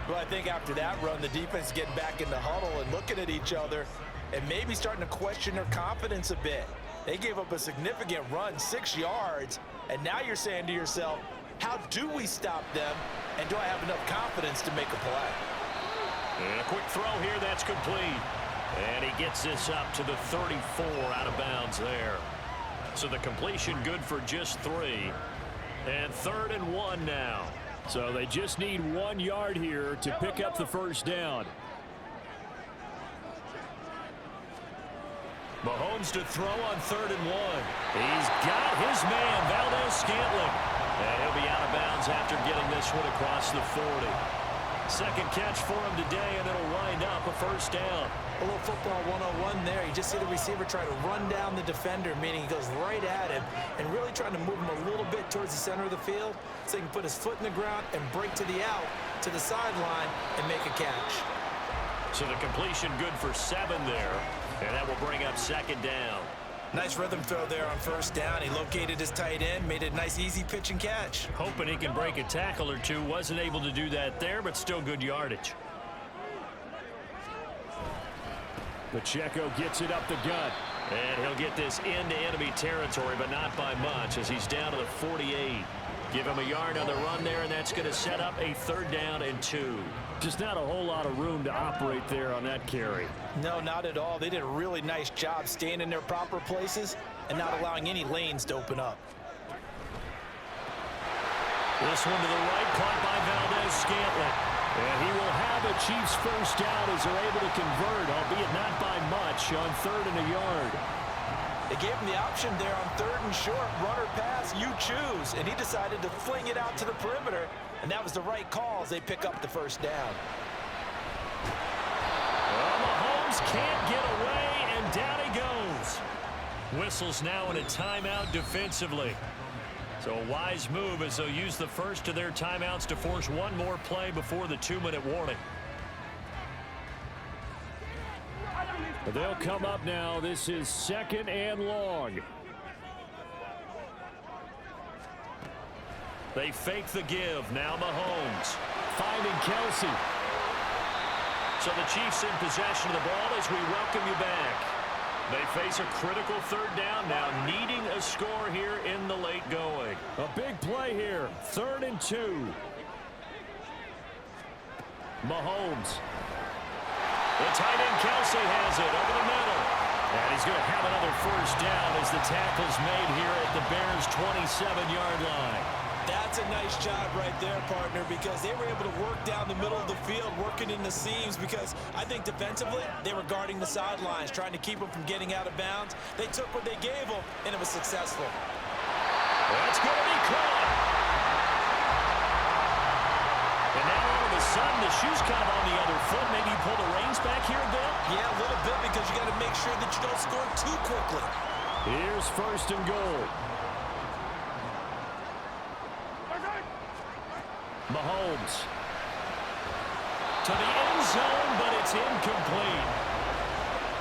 Well, I think after that run, the defense is getting back in the huddle and looking at each other and maybe starting to question their confidence a bit. They gave up a significant run, 6 yards, and now you're saying to yourself, how do we stop them, and do I have enough confidence to make a play? And a quick throw here, that's complete. And he gets this up to the 34 out of bounds there. So the completion good for just 3. And 3rd and 1 now. So they just need 1 yard here to pick up the 1st down. Mahomes to throw on 3rd and 1. He's got his man, Valdez-Scantling. And he'll be out of bounds after getting this one across the 40. Second catch for him today, and it'll wind up a 1st down. A little football 101 there. You just see the receiver try to run down the defender, meaning he goes right at him and really trying to move him a little bit towards the center of the field so he can put his foot in the ground and break to the out, to the sideline, and make a catch. So the completion good for 7 there, and that will bring up 2nd down. Nice rhythm throw there on 1st down. He located his tight end, made a nice easy pitch and catch. Hoping he can break a tackle or two. Wasn't able to do that there, but still good yardage. Pacheco gets it up the gut. And he'll get this into enemy territory, but not by much as he's down to the 48. Give him a yard on the run there, and that's going to set up a 3rd down and 2. Just not a whole lot of room to operate there on that carry. No, not at all. They did a really nice job staying in their proper places and not allowing any lanes to open up. This one to the right, caught by Valdez-Scantling. And he will have a Chiefs first down as they're able to convert, albeit not by much, on 3rd and a yard. They gave him the option there on 3rd and short, run or pass, you choose. And he decided to fling it out to the perimeter, and that was the right call as they pick up the first down. Well, Mahomes can't get away, and down he goes. Whistles now in a timeout defensively. So a wise move as they'll use the first of their timeouts to force one more play before the 2-minute warning. They'll come up now. This is 2nd and long. They fake the give. Now Mahomes finding Kelsey. So the Chiefs in possession of the ball as we welcome you back. They face a critical 3rd down now, needing a score here in the late going. A big play here. 3rd and 2. Mahomes. The tight end Kelsey has it over the middle. And he's going to have another first down as the tackle's made here at the Bears' 27-yard line. That's a nice job right there, partner, because they were able to work down the middle of the field, working in the seams, because I think defensively they were guarding the sidelines, trying to keep them from getting out of bounds. They took what they gave them, and it was successful. That's going to be caught. And now all of a sudden the shoe's kind of on the other foot. Maybe you pull the reins back here a bit? Yeah, a little bit, because you got to make sure that you don't score too quickly. Here's 1st and goal. Mahomes to the end zone, but it's incomplete.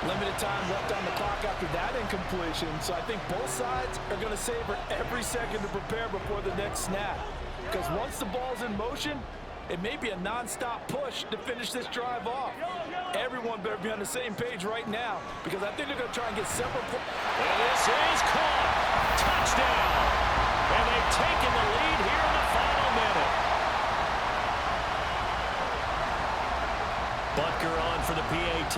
Limited time left on the clock after that incompletion, so I think both sides are going to savor every second to prepare before the next snap. Because once the ball's in motion, it may be a non-stop push to finish this drive off. Everyone better be on the same page right now, because I think they're going to try and get several points. And this is caught. Touchdown. And they've taken the lead here in the final minute. Butker on for the PAT.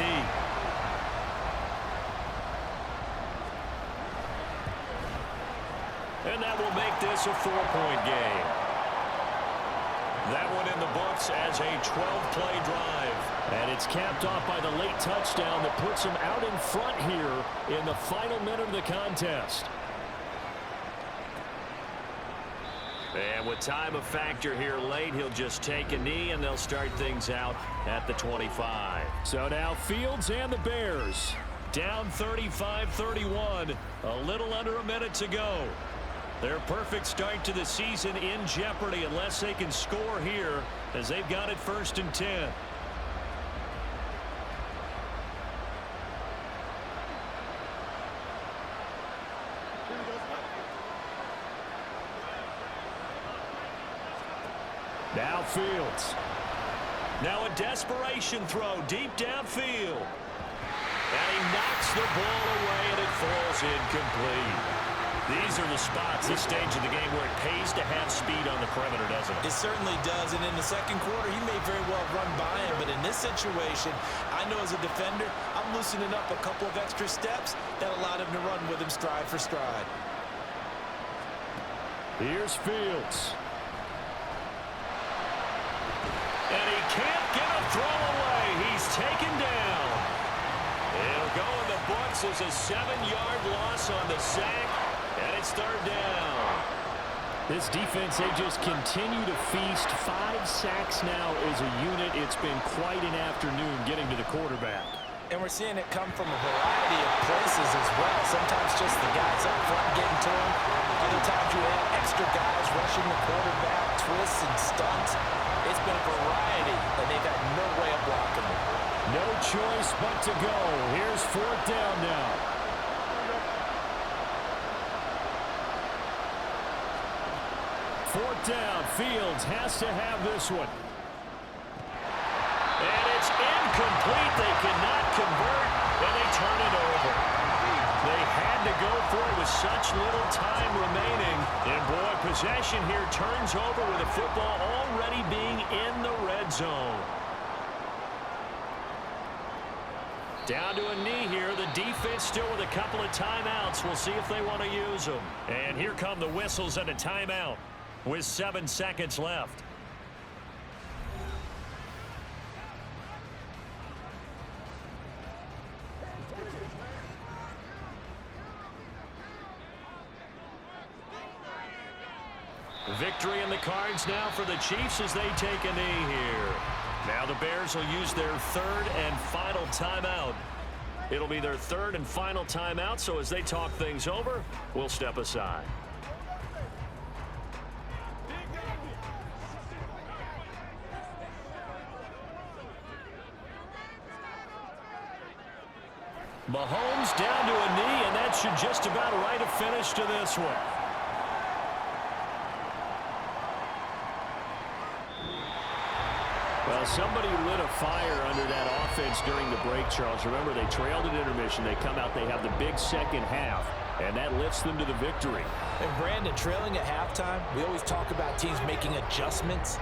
And that will make this a 4-point game. That one in the books as a 12-play drive. And it's capped off by the late touchdown that puts them out in front here in the final minute of the contest. And with time a factor here late, he'll just take a knee, and they'll start things out at the 25. So now Fields and the Bears down 35-31, a little under a minute to go. Their perfect start to the season in jeopardy unless they can score here, as they've got it 1st and 10. Now Fields. Now a desperation throw deep downfield. And he knocks the ball away, and it falls incomplete. These are the spots, this stage of the game, where it pays to have speed on the perimeter, doesn't it? It certainly does, and in the second quarter, he may very well run by him, but in this situation, I know as a defender, I'm loosening up a couple of extra steps that allowed him to run with him stride for stride. Here's Fields. And he can't get a throw away. He's taken down. It'll go in the books as a 7-yard loss on the sack, and it's 3rd down. This defense, they just continue to feast. 5 sacks now as a unit. It's been quite an afternoon getting to the quarterback. And we're seeing it come from a variety of places as well. Sometimes just the guys up front getting to him. Other times you have extra guys rushing the quarterback, twists and stunts. It's been a variety, and they've had no way of blocking them. No choice but to go. Here's 4th down now. Fourth down. Fields has to have this one. And it's incomplete. They cannot convert, and they turn it over. They had to go for it with such little time remaining. And boy, possession here turns over with the football already being in the red zone. Down to a knee here. The defense still with a couple of timeouts. We'll see if they want to use them. And here come the whistles and a timeout. with 7 seconds left. Victory in the cards now for the Chiefs as they take a knee here. Now the Bears will use their third and final timeout. It'll be their third and final timeout, so as they talk things over, we'll step aside. Mahomes down to a knee, and that should just about write a finish to this one. Well, somebody lit a fire under that offense during the break, Charles. Remember, they trailed at intermission. They come out, they have the big second half, and that lifts them to the victory. And Brandon, trailing at halftime, we always talk about teams making adjustments.